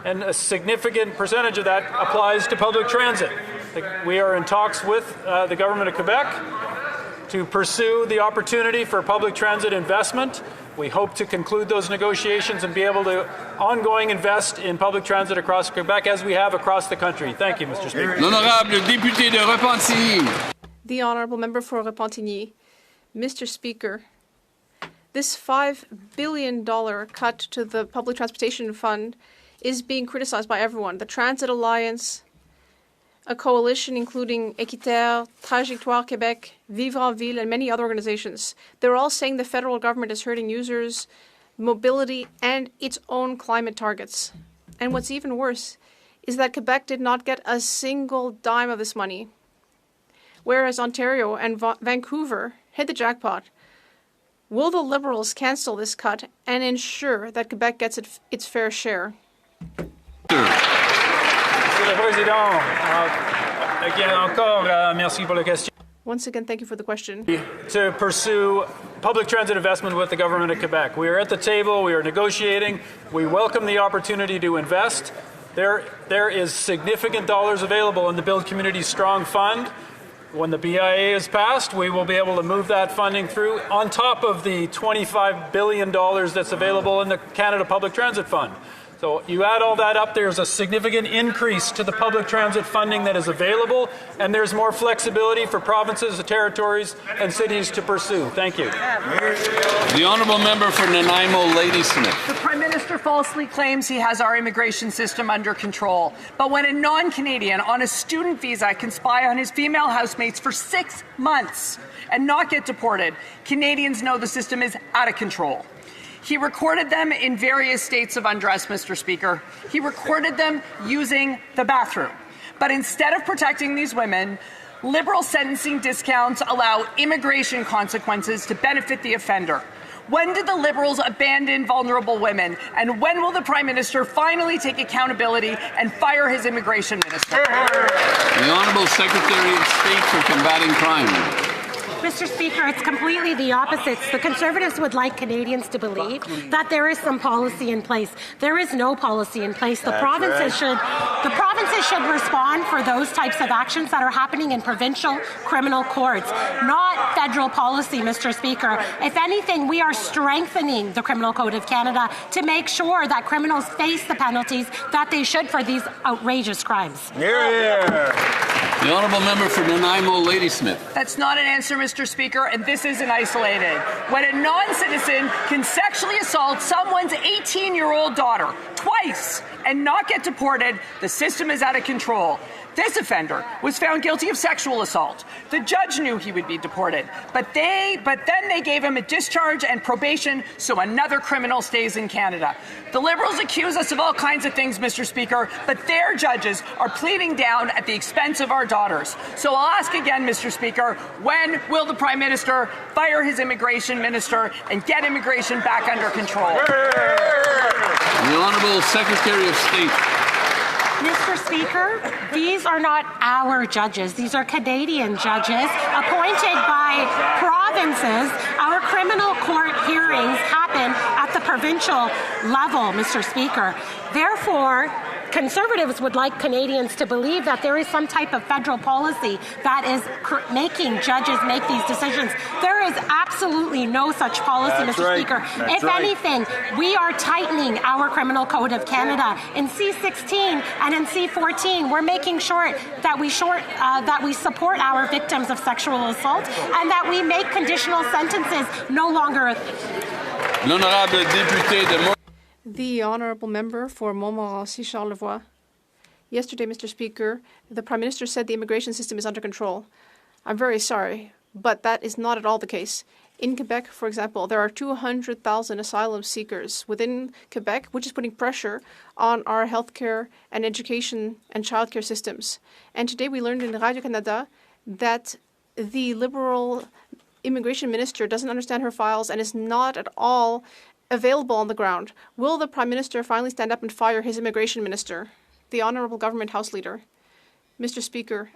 and a significant percentage of that applies to public transit. We are in talks with the Government of Quebec to pursue the opportunity for public transit investment. We hope to conclude those negotiations and be able to ongoing invest in public transit across Quebec as we have across the country. Thank you, Mr. Speaker. L'honorable député de Repentigny. The Honourable Member for Repentigny. Mr. Speaker, this $5 billion cut to the public transportation fund is being criticized by everyone. The Transit Alliance, a coalition including Équiterre, Trajectoire Québec, Vivre en Ville, and many other organizations. They're all saying the federal government is hurting users, mobility, and its own climate targets. And what's even worse is that Quebec did not get a single dime of this money, whereas Ontario and Vancouver hit the jackpot. Will the Liberals cancel this cut and ensure that Quebec gets its fair share? Once again, thank you for the question. To pursue public transit investment with the Government of Quebec. We are at the table, we are negotiating, we welcome the opportunity to invest. There is significant dollars available in the Build Communities Strong Fund. When the BIA is passed, we will be able to move that funding through on top of the $25 billion that's available in the Canada Public Transit Fund. So you add all that up, there's a significant increase to the public transit funding that is available, and there's more flexibility for provinces, territories, and cities to pursue. Thank you. The Honourable Member for Nanaimo, Ladysmith. The Prime Minister falsely claims he has our immigration system under control. But when a non-Canadian on a student visa can spy on his female housemates for 6 months and not get deported, Canadians know the system is out of control. He recorded them in various states of undress, Mr. Speaker. He recorded them using the bathroom. But instead of protecting these women, Liberal sentencing discounts allow immigration consequences to benefit the offender. When did the Liberals abandon vulnerable women? And when will the Prime Minister finally take accountability and fire his immigration minister? The Honourable Secretary of State for Combating Crime. Mr. Speaker, it's completely the opposite. The Conservatives would like Canadians to believe that there is some policy in place. There is no policy in place. The provinces should respond for those types of actions that are happening in provincial criminal courts, not federal policy, Mr. Speaker. If anything, we are strengthening the Criminal Code of Canada to make sure that criminals face the penalties that they should for these outrageous crimes. The honourable member for Nanaimo, Ladysmith. That's not an answer, Mr. Speaker, and this isn't isolated. When a non-citizen can sexually assault someone's 18-year-old daughter twice and not get deported, the system is out of control. This offender was found guilty of sexual assault. The judge knew he would be deported, but then they gave him a discharge and probation so another criminal stays in Canada. The Liberals accuse us of all kinds of things, Mr. Speaker, but their judges are pleading down at the expense of our daughters. So I'll ask again, Mr. Speaker, when will the Prime Minister fire his immigration minister and get immigration back under control? The Honourable Secretary of State. Mr. Speaker, these are not our judges. These are Canadian judges appointed by provinces. Our criminal court hearings happen at the provincial level, Mr. Speaker. Therefore, Conservatives would like Canadians to believe that there is some type of federal policy that is making judges make these decisions. There is absolutely no such policy, Mr. Speaker. If anything, we are tightening our Criminal Code of Canada. In C-16 and in C-14, we're making sure that we support our victims of sexual assault and that we make conditional sentences no longer. L'honorable député de The honourable member for Montmorency Charlevoix. Yesterday, Mr. Speaker, the Prime Minister said the immigration system is under control. I'm very sorry, but that is not at all the case. In Quebec, for example, there are 200,000 asylum seekers within Quebec, which is putting pressure on our healthcare and education and childcare systems. And today we learned in Radio-Canada that the Liberal immigration minister doesn't understand her files and is not at all available on the ground. Will the Prime Minister finally stand up and fire his immigration minister, the Honourable Government House Leader? Mr. Speaker,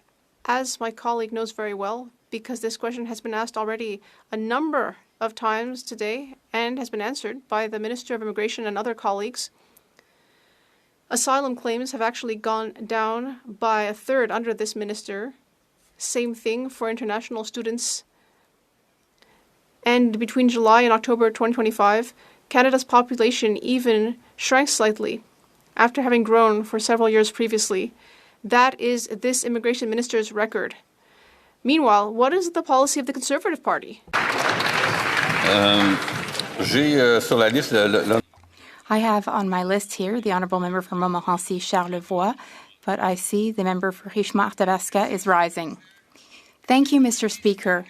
as my colleague knows very well, because this question has been asked already a number of times today and has been answered by the Minister of Immigration and other colleagues, asylum claims have actually gone down by a third under this minister. Same thing for international students. And between July and October 2025, Canada's population even shrank slightly after having grown for several years previously. That is this immigration minister's record. Meanwhile, what is the policy of the Conservative Party? I have on my list here the Honourable Member for Montmorency Charlevoix, but I see the member for Richemont-Athabasca is rising. Thank you, Mr. Speaker.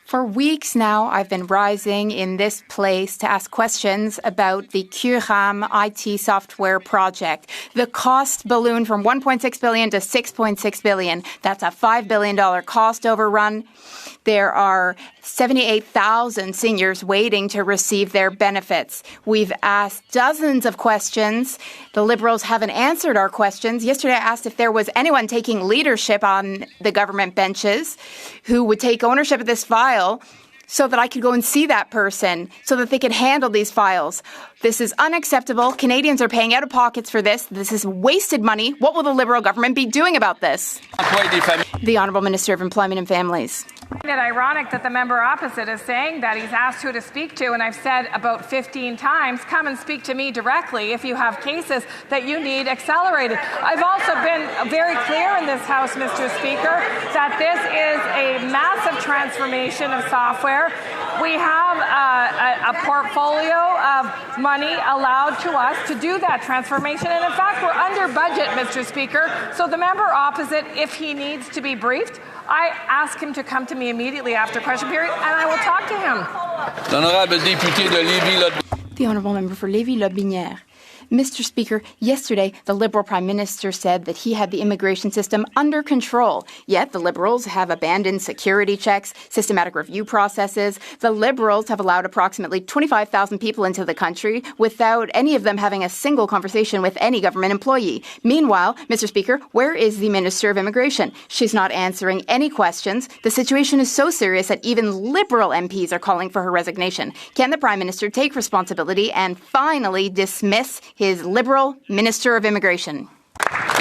For weeks now, I've been rising in this place to ask questions about the QRAM IT software project. The cost ballooned from $1.6 billion to $6.6 billion. That's a $5 billion cost overrun. There are 78,000 seniors waiting to receive their benefits. We've asked dozens of questions. The Liberals haven't answered our questions. Yesterday, I asked if there was anyone taking leadership on the government benches who would take ownership of this file so that I could go and see that person, so that they could handle these files. This is unacceptable. Canadians are paying out of pockets for this. This is wasted money. What will the Liberal government be doing about this? The Honourable Minister of Employment and Families. It's ironic that the member opposite is saying that he's asked who to speak to, and I've said about 15 times, come and speak to me directly if you have cases that you need accelerated. I've also been very clear in this House, Mr. Speaker, that this is a massive transformation of software. We have a portfolio of money allowed to us to do that transformation, and in fact, we're under budget, Mr. Speaker, so the member opposite, if he needs to be briefed, I ask him to come to me immediately after question period, and I will talk to him. The Honourable Member for Lévis-Lotbinière. Mr. Speaker, yesterday the Liberal Prime Minister said that he had the immigration system under control. Yet the Liberals have abandoned security checks, systematic review processes. The Liberals have allowed approximately 25,000 people into the country without any of them having a single conversation with any government employee. Meanwhile, Mr. Speaker, where is the Minister of Immigration? She's not answering any questions. The situation is so serious that even Liberal MPs are calling for her resignation. Can the Prime Minister take responsibility and finally dismiss his Liberal Minister of Immigration?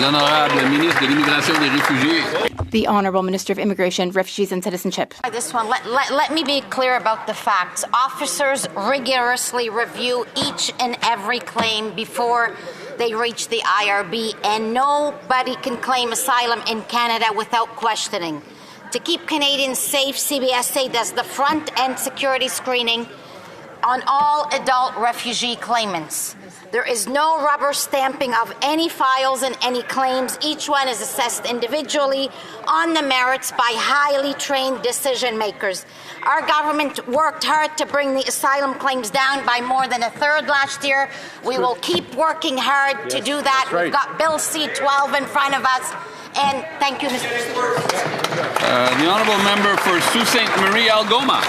L'honorable ministre de l'Immigration et des Réfugiés. The Honourable Minister of Immigration, Refugees and Citizenship. This one, let me be clear about the facts. Officers rigorously review each and every claim before they reach the IRB, and nobody can claim asylum in Canada without questioning. To keep Canadians safe, CBSA does the front-end security screening on all adult refugee claimants. There is no rubber stamping of any files and any claims. Each one is assessed individually on the merits by highly trained decision makers. Our government worked hard to bring the asylum claims down by more than a third last year. We will keep working hard to do that. We've got Bill C-12 in front of us. And thank you, Mr. Speaker. The Honourable Member for Sault Ste. Marie Algoma.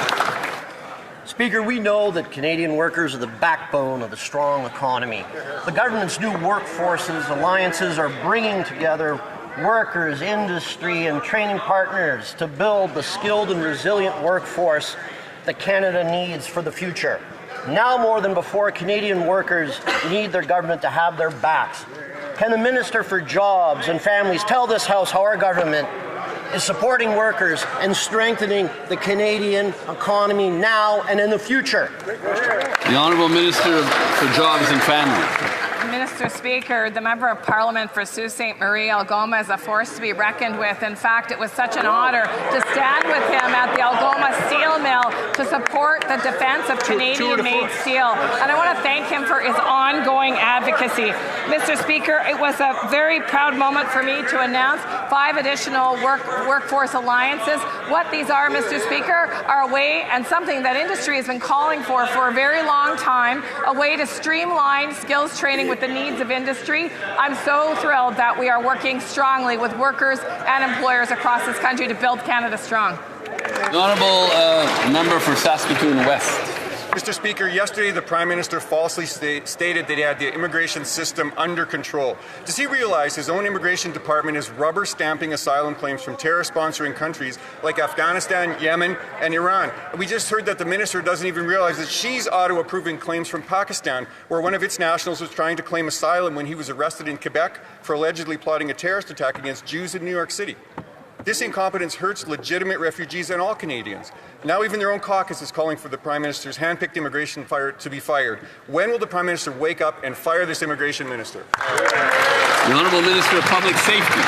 Speaker, we know that Canadian workers are the backbone of a strong economy. The government's new workforces alliances are bringing together workers, industry, and training partners to build the skilled and resilient workforce that Canada needs for the future. Now more than before, Canadian workers need their government to have their backs. Can the Minister for Jobs and Families tell this House how our government is supporting workers and strengthening the Canadian economy now and in the future? The Honourable Minister for Jobs and Family. Mr. Speaker, the Member of Parliament for Sault Ste. Marie Algoma is a force to be reckoned with. In fact, it was such an honour to stand with him at the Algoma Steel Mill to support the defence of Canadian-made steel. And I want to thank him for his ongoing advocacy. Mr. Speaker, it was a very proud moment for me to announce 5 additional workforce alliances. What these are, Mr. Speaker, are a way, and something that industry has been calling for a very long time, a way to streamline skills training with the needs of industry. I'm so thrilled that we are working strongly with workers and employers across this country to build Canada strong. The Honourable Member for Saskatoon West. Mr. Speaker, yesterday the Prime Minister falsely stated that he had the immigration system under control. Does he realize his own immigration department is rubber stamping asylum claims from terror-sponsoring countries like Afghanistan, Yemen, and Iran? We just heard that the Minister doesn't even realize that she's auto-approving claims from Pakistan, where one of its nationals was trying to claim asylum when he was arrested in Quebec for allegedly plotting a terrorist attack against Jews in New York City. This incompetence hurts legitimate refugees and all Canadians. Now even their own caucus is calling for the Prime Minister's hand-picked immigration to be fired. When will the Prime Minister wake up and fire this immigration minister? The Honourable Minister of Public Safety.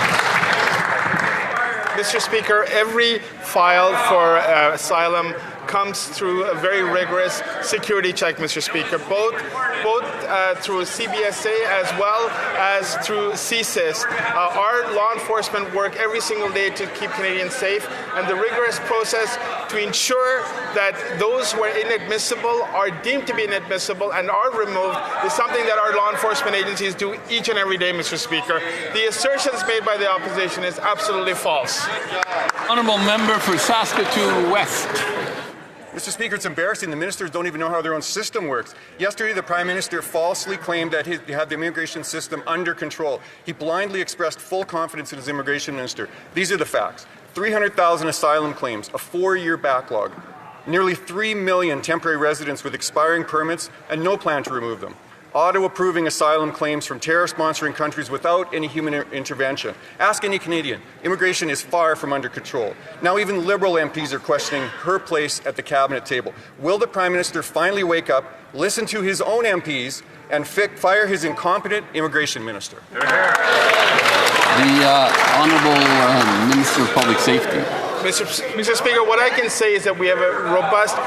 Mr. Speaker, every file for asylum comes through a very rigorous security check, Mr. Speaker, both through CBSA as well as through CSIS. Our law enforcement work every single day to keep Canadians safe, and the rigorous process to ensure that those who are inadmissible are deemed to be inadmissible and are removed is something that our law enforcement agencies do each and every day, Mr. Speaker. The assertions made by the opposition is absolutely false. Honourable Member for Saskatoon West. Mr. Speaker, it's embarrassing. The ministers don't even know how their own system works. Yesterday, the Prime Minister falsely claimed that he had the immigration system under control. He blindly expressed full confidence in his immigration minister. These are the facts. 300,000 asylum claims, a 4-year backlog, nearly 3 million temporary residents with expiring permits and no plan to remove them. Auto-approving asylum claims from terror-sponsoring countries without any human intervention. Ask any Canadian. Immigration is far from under control. Now even Liberal MPs are questioning her place at the cabinet table. Will the Prime Minister finally wake up, listen to his own MPs, and fire his incompetent immigration minister? The Honourable Minister of Public Safety. Mr. Speaker, what I can say is that we have a robust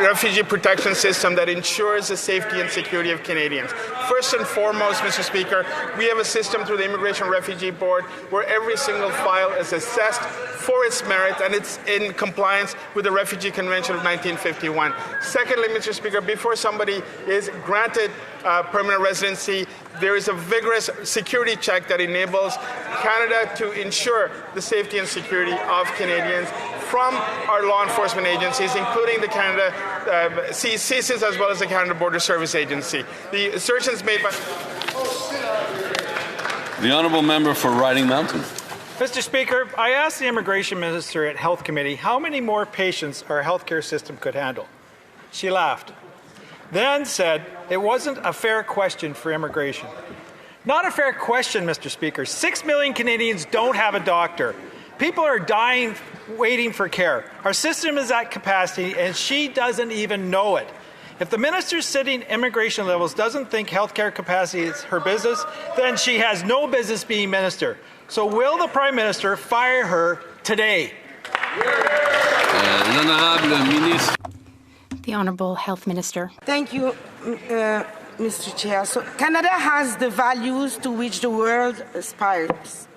refugee protection system that ensures the safety and security of Canadians. First and foremost, Mr. Speaker, we have a system through the Immigration and Refugee Board where every single file is assessed for its merit and it's in compliance with the Refugee Convention of 1951. Secondly, Mr. Speaker, before somebody is granted permanent residency, there is a vigorous security check that enables Canada to ensure the safety and security of Canadians from our law enforcement agencies, including the Canada CSIS as well as the Canada Border Service Agency. The assertions made by the honourable member for Riding Mountain. Mr. Speaker, I asked the Immigration Minister at Health Committee how many more patients our healthcare system could handle. She laughed, then said it wasn't a fair question for immigration. Not a fair question, Mr. Speaker. 6 million Canadians don't have a doctor. People are dying waiting for care. Our system is at capacity, and she doesn't even know it. If the minister sitting immigration levels doesn't think healthcare capacity is her business, then she has no business being minister. So will the Prime Minister fire her today? The Honourable Health Minister. Thank you, Mr. Chair. So Canada has the values to which the world aspires.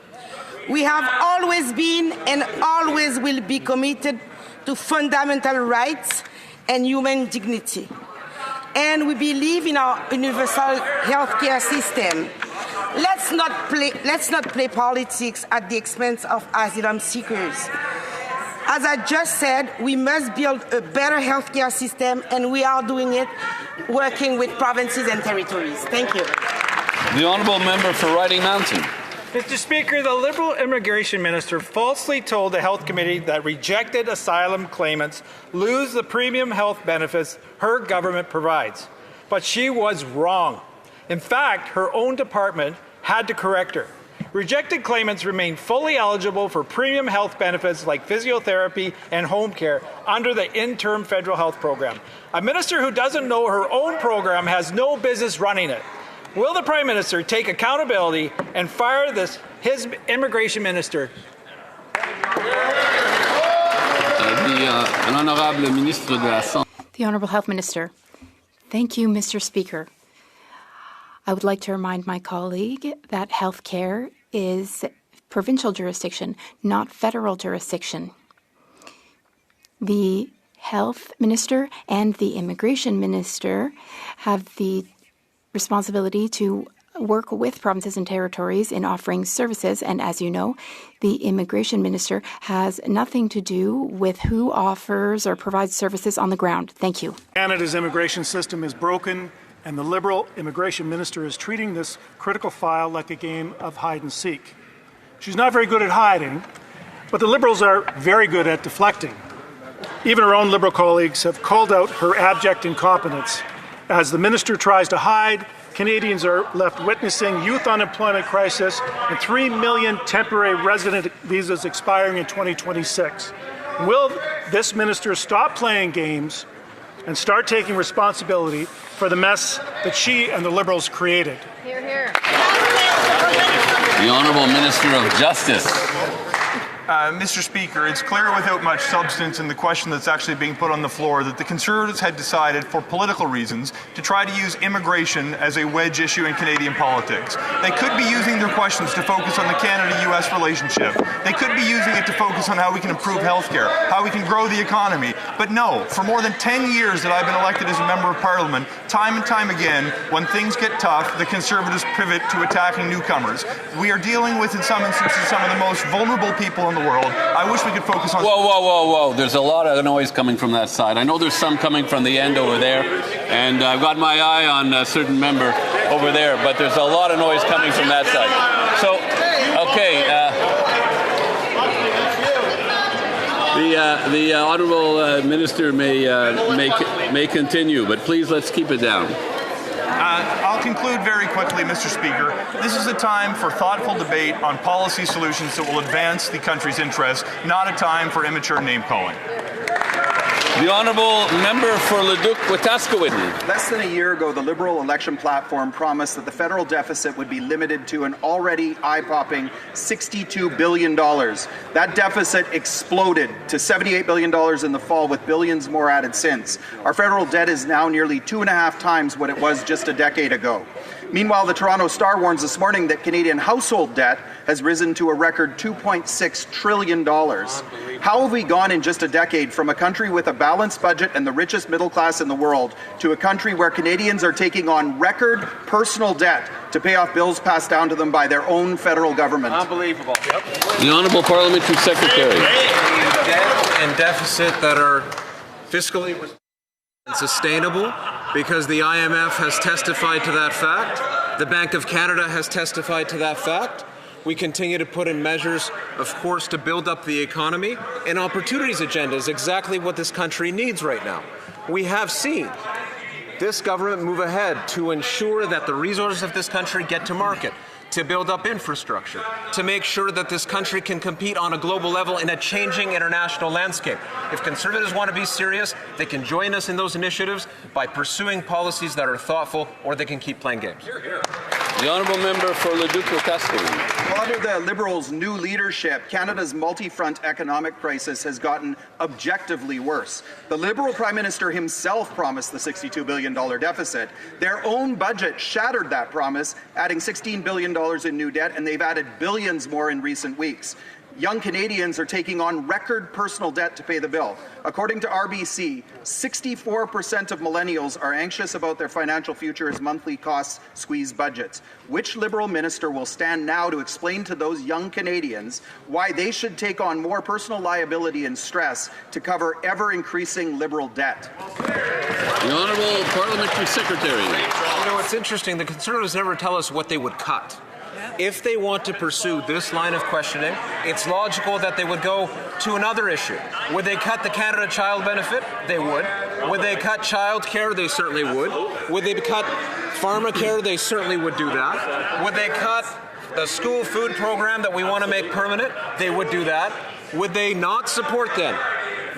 We have always been and always will be committed to fundamental rights and human dignity. And we believe in our universal healthcare system. Let's not play politics at the expense of asylum seekers. As I just said, we must build a better healthcare system, and we are doing it working with provinces and territories. Thank you. The honourable member for Riding Mountain. Mr. Speaker, the Liberal Immigration Minister falsely told the Health Committee that rejected asylum claimants lose the premium health benefits her government provides. But she was wrong. In fact, her own department had to correct her. Rejected claimants remain fully eligible for premium health benefits like physiotherapy and home care under the interim federal health program. A minister who doesn't know her own program has no business running it. Will the Prime Minister take accountability and fire his immigration minister? The Honourable Health Minister. Thank you, Mr. Speaker. I would like to remind my colleague that healthcare is provincial jurisdiction, not federal jurisdiction. The Health Minister and the Immigration Minister have the responsibility to work with provinces and territories in offering services, and as you know, the Immigration Minister has nothing to do with who offers or provides services on the ground. Thank you. Canada's immigration system is broken, and the Liberal Immigration Minister is treating this critical file like a game of hide and seek. She's not very good at hiding, but the Liberals are very good at deflecting. Even her own Liberal colleagues have called out her abject incompetence. As the minister tries to hide, Canadians are left witnessing youth unemployment crisis and 3 million temporary resident visas expiring in 2026. Will this minister stop playing games and start taking responsibility for the mess that she and the Liberals created? Hear, hear. The Honourable Minister of Justice. Mr. Speaker, it's clear without much substance in the question that's actually being put on the floor that the Conservatives had decided, for political reasons, to try to use immigration as a wedge issue in Canadian politics. They could be using their questions to focus on the Canada-US relationship. They could be using it to focus on how we can improve healthcare, how we can grow the economy. But no, for more than 10 years that I've been elected as a member of Parliament, time and time again, when things get tough, the Conservatives pivot to attacking newcomers. We are dealing with, in some instances, some of the most vulnerable people in the world. I wish we could focus on... Whoa. There's a lot of noise coming from that side. I know there's some coming from the end over there, and I've got my eye on a certain member over there, but there's a lot of noise coming from that side. So, okay. The Honourable Minister may continue, but please let's keep it down. I'll conclude very quickly, Mr. Speaker. This is a time for thoughtful debate on policy solutions that will advance the country's interests, not a time for immature name-calling. The Honourable Member for Leduc-Wetaskiwin. Less than a year ago, the Liberal election platform promised that the federal deficit would be limited to an already eye-popping $62 billion. That deficit exploded to $78 billion in the fall, with billions more added since. Our federal debt is now nearly 2.5 times what it was just a decade ago. Meanwhile, the Toronto Star warns this morning that Canadian household debt has risen to a record $2.6 trillion. How have we gone in just a decade from a country with a balanced budget and the richest middle class in the world to a country where Canadians are taking on record personal debt to pay off bills passed down to them by their own federal government? Unbelievable. Yep. The Honourable Parliamentary Secretary. Debt and deficit that are fiscally sustainable, because the IMF has testified to that fact. The Bank of Canada has testified to that fact. We continue to put in measures, of course, to build up the economy. And opportunities agenda is exactly what this country needs right now. We have seen this government move ahead to ensure that the resources of this country get to market, to build up infrastructure, to make sure that this country can compete on a global level in a changing international landscape. If Conservatives want to be serious, they can join us in those initiatives by pursuing policies that are thoughtful, or they can keep playing games. The Honourable Member for Leduc-Wetaskiwin. Well, under the Liberals' new leadership, Canada's multi-front economic crisis has gotten objectively worse. The Liberal Prime Minister himself promised the $62 billion deficit. Their own budget shattered that promise, adding $16 billion in new debt, and they've added billions more in recent weeks. Young Canadians are taking on record personal debt to pay the bill. According to RBC, 64% of millennials are anxious about their financial future as monthly costs squeeze budgets. Which Liberal minister will stand now to explain to those young Canadians why they should take on more personal liability and stress to cover ever-increasing Liberal debt? The Honourable Parliamentary Secretary. You know, it's interesting. The Conservatives never tell us what they would cut. If they want to pursue this line of questioning, it's logical that they would go to another issue. Would they cut the Canada Child Benefit? They would. Would they cut child care? They certainly would. Would they cut pharmacare? They certainly would do that. Would they cut the school food program that we want to make permanent? They would do that. Would they not support them?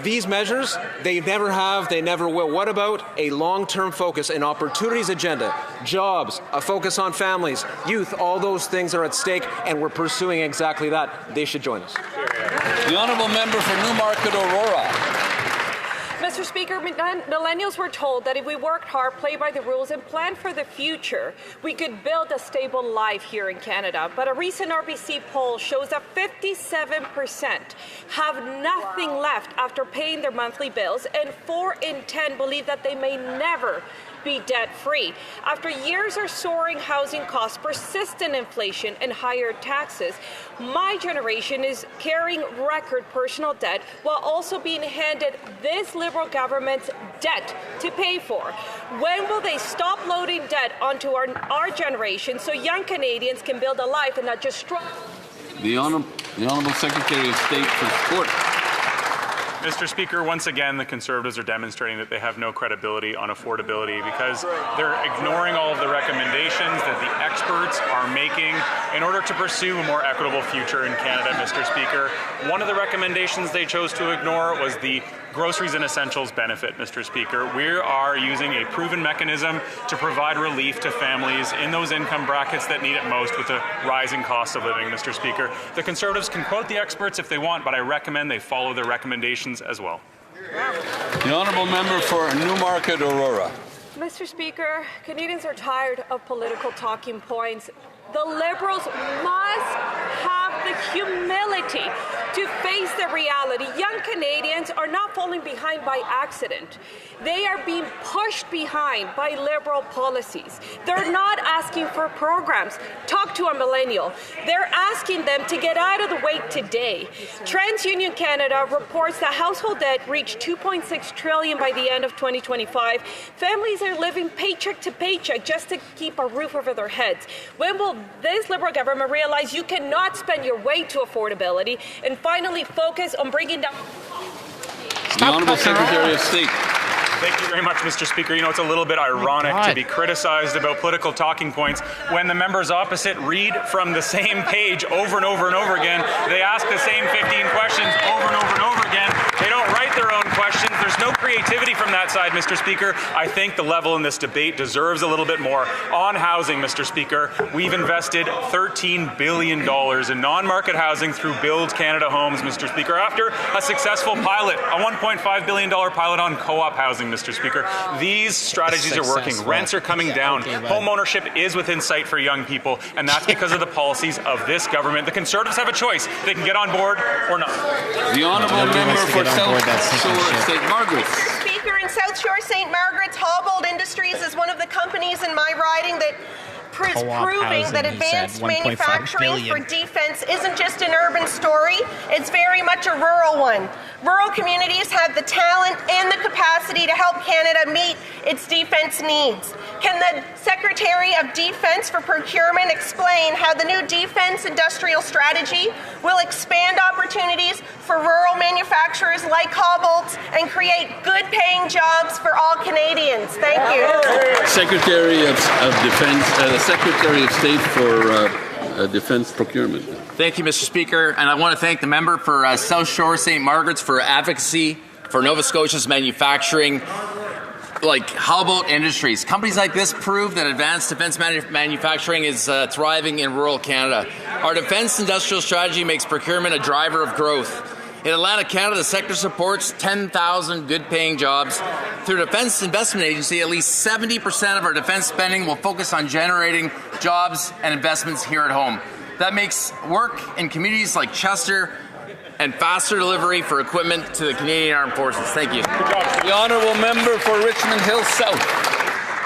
These measures, they never have, they never will. What about a long-term focus, an opportunities agenda, jobs, a focus on families, youth? All those things are at stake, and we're pursuing exactly that. They should join us. The Honourable Member for Newmarket Aurora. Mr. Speaker, millennials were told that if we worked hard, play by the rules, and plan for the future, we could build a stable life here in Canada. But a recent RBC poll shows that 57% have nothing left after paying their monthly bills, and 4 in 10 believe that they may never be debt-free. After years of soaring housing costs, persistent inflation, and higher taxes, my generation is carrying record personal debt while also being handed this Liberal government's debt to pay for. When will they stop loading debt onto our generation so young Canadians can build a life and not just struggle? The Honourable Secretary of State for Sport. Mr. Speaker, once again, the Conservatives are demonstrating that they have no credibility on affordability because they're ignoring all of the recommendations that the experts are making in order to pursue a more equitable future in Canada, Mr. Speaker. One of the recommendations they chose to ignore was the groceries and essentials benefit, Mr. Speaker. We are using a proven mechanism to provide relief to families in those income brackets that need it most with the rising cost of living, Mr. Speaker. The Conservatives can quote the experts if they want, but I recommend they follow their recommendations as well. The Honourable Member for Newmarket Aurora. Mr. Speaker, Canadians are tired of political talking points. The Liberals must have the humility to face the reality. Young Canadians are not falling behind by accident. They are being pushed behind by Liberal policies. They're not asking for programs. Talk to a millennial. They're asking them to get out of the way today. TransUnion Canada reports that household debt reached $2.6 trillion by the end of 2025. Families are living paycheck to paycheck just to keep a roof over their heads. When will this Liberal government realize you cannot spend your way to affordability and finally focus on bringing down... The Honourable Secretary of State. Thank you very much, Mr. Speaker. You know, it's a little bit ironic to be criticized about political talking points when the members opposite read from the same page over and over and over again. They ask the same 15 questions over and over and over again. They don't write their own questions. recommendations. There's no creativity from that side, Mr. Speaker. I think the level in this debate deserves a little bit more. On housing, Mr. Speaker, we've invested $13 billion in non-market housing through Build Canada Homes, Mr. Speaker, after a successful pilot, a $1.5 billion pilot on co-op housing, Mr. Speaker. These strategies are working. Rents are coming down. Home ownership is within sight for young people, and that's because of the policies of this government. The Conservatives have a choice. They can get on board or not. The honourable member for South Shore St. Margaret's. Speaker, in South Shore St. Margaret's, Hallbold Industries is one of the companies in my riding that is proving that advanced manufacturing for defense isn't just an urban story, it's very much a rural one. Rural communities have the talent and the capacity to help Canada meet its defense needs. Can the Secretary of Defense for Procurement explain how the new defense industrial strategy will expand opportunities for rural manufacturers like Hallbolt's and create good-paying jobs for all Canadians? Thank you. Secretary of Defense, Secretary of State for Defense Procurement. Thank you, Mr. Speaker, and I want to thank the member for South Shore St. Margaret's for advocacy for Nova Scotia's manufacturing, like Hallbolt Industries. Companies like this prove that advanced defense manufacturing is thriving in rural Canada. Our defense industrial strategy makes procurement a driver of growth. In Atlantic Canada, the sector supports 10,000 good-paying jobs. Through the Defence Investment Agency, at least 70% of our defence spending will focus on generating jobs and investments here at home. That makes work in communities like Chester and faster delivery for equipment to the Canadian Armed Forces. Thank you. The honourable member for Richmond Hill South.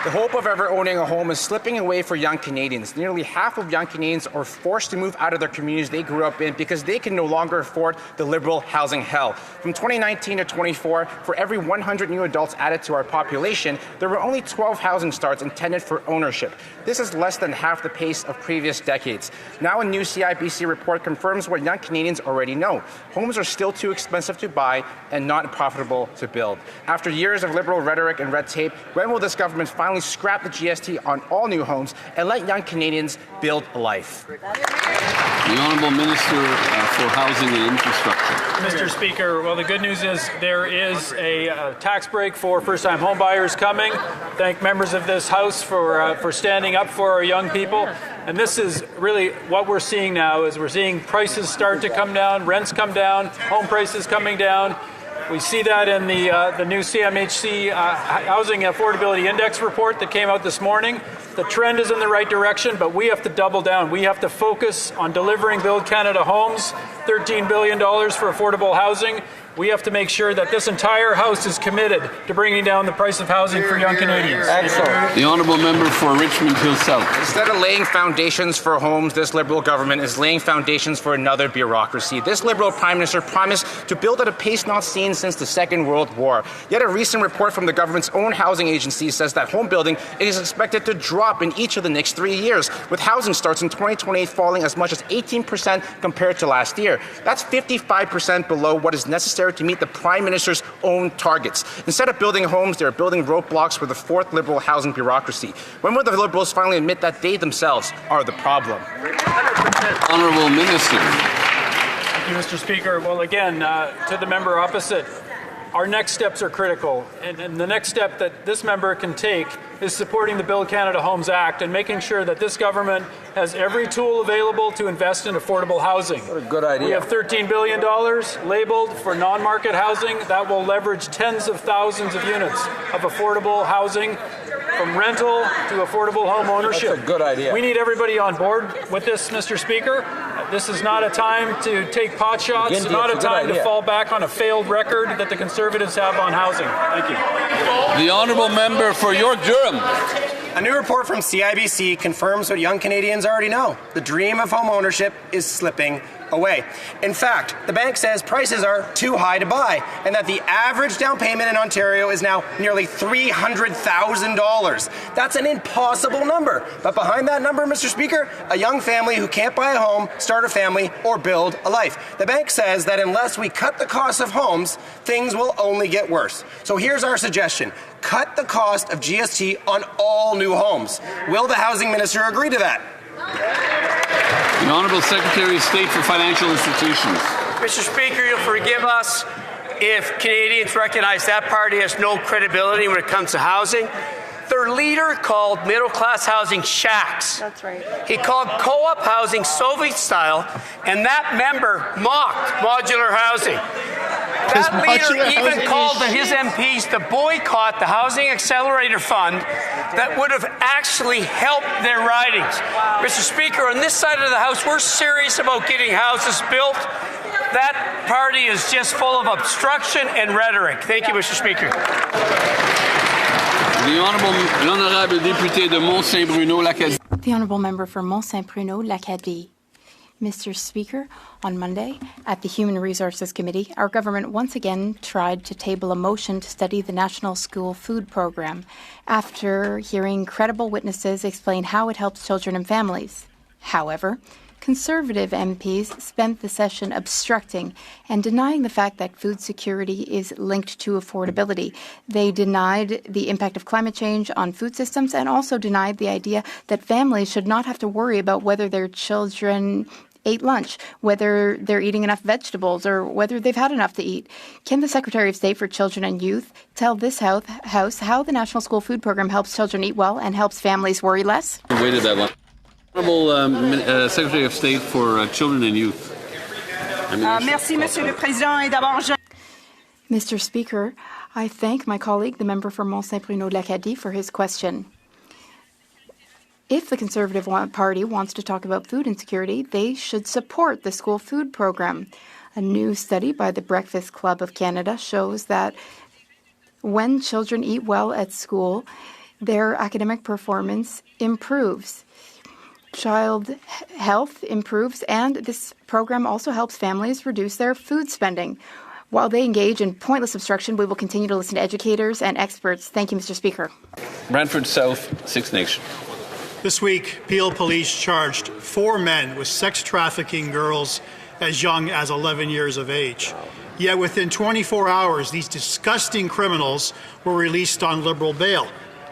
The hope of ever owning a home is slipping away for young Canadians. Nearly half of young Canadians are forced to move out of their communities they grew up in because they can no longer afford the Liberal housing hell. From 2019 to 24, for every 100 new adults added to our population, there were only 12 housing starts intended for ownership. This is less than half the pace of previous decades. Now a new CIBC report confirms what young Canadians already know. Homes are still too expensive to buy and not profitable to build. After years of Liberal rhetoric and red tape, when will this government finally scrap the GST on all new homes and let young Canadians build a life? The Honourable Minister for Housing and Infrastructure. Mr. Speaker, well, the good news is there is a tax break for first-time home buyers coming. Thank members of this House for standing up for our young people. And this is really what we're seeing now, is we're seeing prices start to come down, rents come down, home prices coming down. We see that in the new CMHC Housing Affordability Index report that came out this morning. The trend is in the right direction, but we have to double down. We have to focus on delivering Build Canada homes, $13 billion for affordable housing. We have to make sure that this entire House is committed to bringing down the price of housing for young Canadians. Excellent. The honourable member for Richmond Hill South. Instead of laying foundations for homes, this Liberal government is laying foundations for another bureaucracy. This Liberal Prime Minister promised to build at a pace not seen since the Second World War. Yet a recent report from the government's own housing agency says that home building is expected to drop in each of the next 3 years, with housing starts in 2028 falling as much as 18% compared to last year. That's 55% below what is necessary to meet the Prime Minister's own targets. Instead of building homes, they're building roadblocks for the fourth Liberal housing bureaucracy. When will the Liberals finally admit that they themselves are the problem? Honourable Minister. Thank you, Mr. Speaker. Well, again, to the member opposite, our next steps are critical. And the next step that this member can take is supporting the Build Canada Homes Act and making sure that this government has every tool available to invest in affordable housing. What a good idea. We have $13 billion labeled for non-market housing that will leverage tens of thousands of units of affordable housing, from rental to affordable home ownership. That's a good idea. We need everybody on board with this, Mr. Speaker. This is not a time to take pot shots. It's not a time to fall back on a failed record that the Conservatives have on housing. Thank you. The honourable member for York Durham. A new report from CIBC confirms what young Canadians already know. The dream of home ownership is slipping away. In fact, the bank says prices are too high to buy, and that the average down payment in Ontario is now nearly $300,000. That's an impossible number. But behind that number, Mr. Speaker, a young family who can't buy a home, start a family, or build a life. The bank says that unless we cut the cost of homes, things will only get worse. So here's our suggestion. Cut the cost of GST on all new homes. Will the housing minister agree to that? The Honourable Secretary of State for Financial Institutions. Mr. Speaker, you'll forgive us. if Canadians recognize that party has no credibility when it comes to housing. Their leader called middle-class housing shacks. That's right. He called co-op housing Soviet style, and that member mocked modular housing. That leader even called on his MPs to boycott the Housing Accelerator Fund that would have actually helped their ridings. Mr. Speaker, on this side of the House, we're serious about getting houses built. That party is just full of obstruction and rhetoric. Thank you, Mr. Speaker. The Honourable Député de Mont-Saint-Bruno-L'Acadie. The Honourable Member for Mont-Saint-Bruno-L'Acadie. Mr. Speaker, on Monday, at the Human Resources Committee, our government once again tried to table a motion to study the National School Food Program after hearing credible witnesses explain how it helps children and families. However, Conservative MPs spent the session obstructing and denying the fact that food security is linked to affordability. They denied the impact of climate change on food systems and also denied the idea that families should not have to worry about whether their children ate lunch, whether they're eating enough vegetables, or whether they've had enough to eat. Can the Secretary of State for Children and Youth tell this House how the National School Food Program helps children eat well and helps families worry less? Waited that long. Honourable Secretary of State for Children and Youth. Merci, Monsieur le Président. Et d'abord, Mr. Speaker, I thank my colleague, the member for Mont-Saint-Bruno-L'Acadie, for his question. If the Conservative Party wants to talk about food insecurity, they should support the school food program. A new study by the Breakfast Club of Canada shows that when children eat well at school, their academic performance improves. Child health improves, and this program also helps families reduce their food spending. While they engage in pointless obstruction, we will continue to listen to educators and experts. Thank you, Mr. Speaker. Brantford South, Six Nations. This week, Peel Police charged 4 men with sex trafficking girls as young as 11 years of age. Yet within 24 hours, these disgusting criminals were released on liberal bail.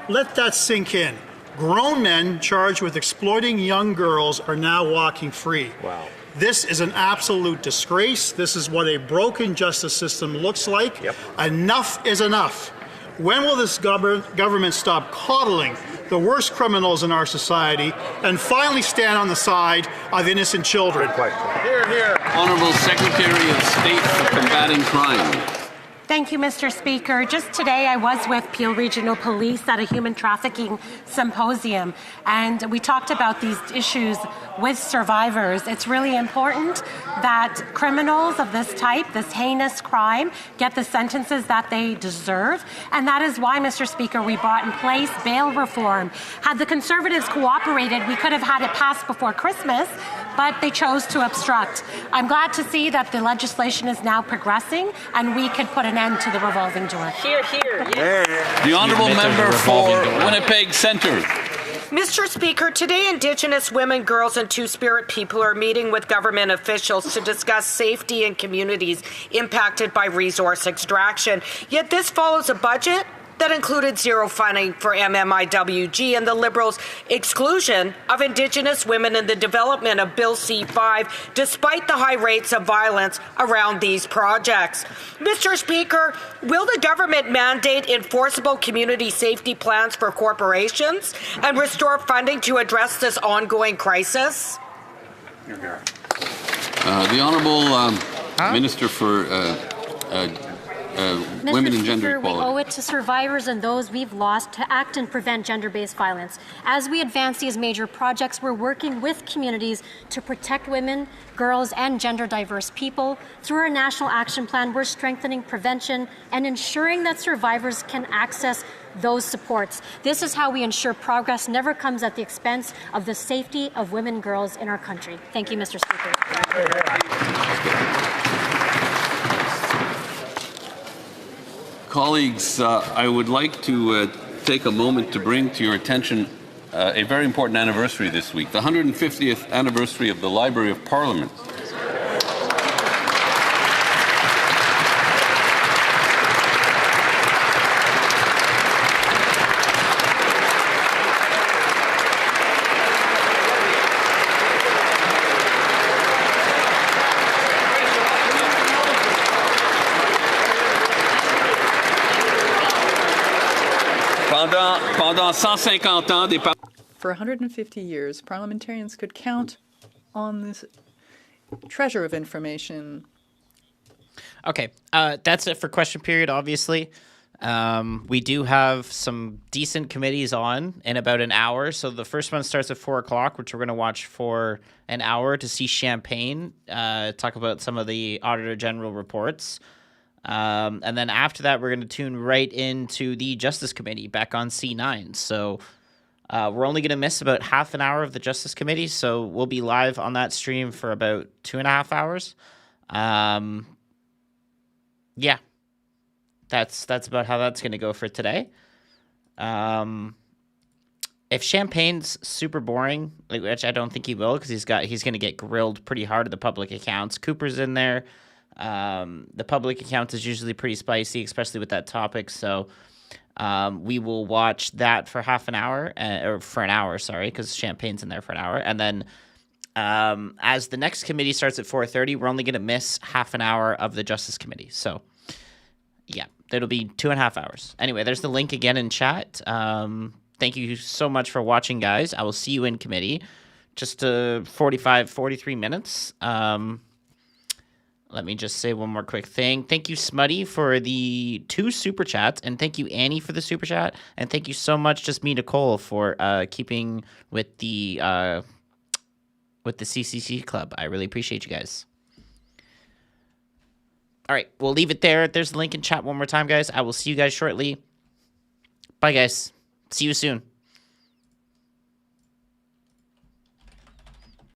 Let that sink in. Grown men charged with exploiting young girls are now walking free. Wow. This is an absolute disgrace. This is what a broken justice system looks like. Yep. Enough is enough. When will this government stop coddling the worst criminals in our society and finally stand on the side of innocent children? Here, here. Honourable Secretary of State for Combating Crime. Thank you, Mr. Speaker. Just today, I was with Peel Regional Police at a human trafficking symposium, and we talked about these issues with survivors. It's really important that criminals of this type, this heinous crime, get the sentences that they deserve, and that is why, Mr. Speaker, we brought in place bail reform. Had the Conservatives cooperated, we could have had it passed before Christmas, but they chose to obstruct. I'm glad to see that the legislation is now progressing, and we could put an end to the revolving door. Here, here. Yes. The Honourable Member for Winnipeg Centre. Mr. Speaker, today Indigenous women, girls, and Two-Spirit people are meeting with government officials to discuss safety in communities impacted by resource extraction. Yet this follows a budget that included zero funding for MMIWG and the Liberals' exclusion of Indigenous women in the development of Bill C-5, despite the high rates of violence around these projects. Mr. Speaker, will the government mandate enforceable community safety plans for corporations and restore funding to address this ongoing crisis? The Honourable Minister for Women and Gender Equality. We owe it to survivors and those we've lost to act and prevent gender-based violence. As we advance these major projects, we're working with communities to protect women, girls, and gender-diverse people. Through our National Action Plan, we're strengthening prevention and ensuring that survivors can access those supports. This is how we ensure progress never comes at the expense of the safety of women and girls in our country. Thank you, Mr. Speaker. Colleagues, I would like to take a moment to bring to your attention a very important anniversary this week, the 150th anniversary of the Library of Parliament. pendant 150 ans, des For 150 years, parliamentarians could count on this treasure of information. Okay, that's it for question period, obviously. We do have some decent committees on in about an hour. So the first one starts at 4 o'clock, which we're going to watch for an hour to see Champagne, talk about some of the Auditor General reports. And then after that, we're going to tune right into the Justice Committee back on C9. So we're only going to miss about half an hour of the Justice Committee. So we'll be live on that stream for about 2.5 hours. Yeah. That's about how that's going to go for today. If Champagne's super boring, which I don't think he will, because he's going to get grilled pretty hard at the public accounts. Cooper's in there. The public account is usually pretty spicy, especially with that topic. So we will watch that for half an hour, or for an hour, sorry, because Champagne's in there for an hour. And then as the next committee starts at 4:30, we're only going to miss half an hour of the Justice Committee. So yeah, that'll be 2.5 hours. Anyway, there's the link again in chat. Thank you so much for watching, guys. I will see you in committee. Just 43 minutes. Let me just say one more quick thing. Thank you, Smutty, for the 2 super chats, and thank you, Annie, for the super chat, and thank you so much, Just Me, Nicole, for keeping with the CCC Club. I really appreciate you guys. All right, we'll leave it there. There's the link in chat one more time, guys. I will see you guys shortly. Bye, guys. See you soon.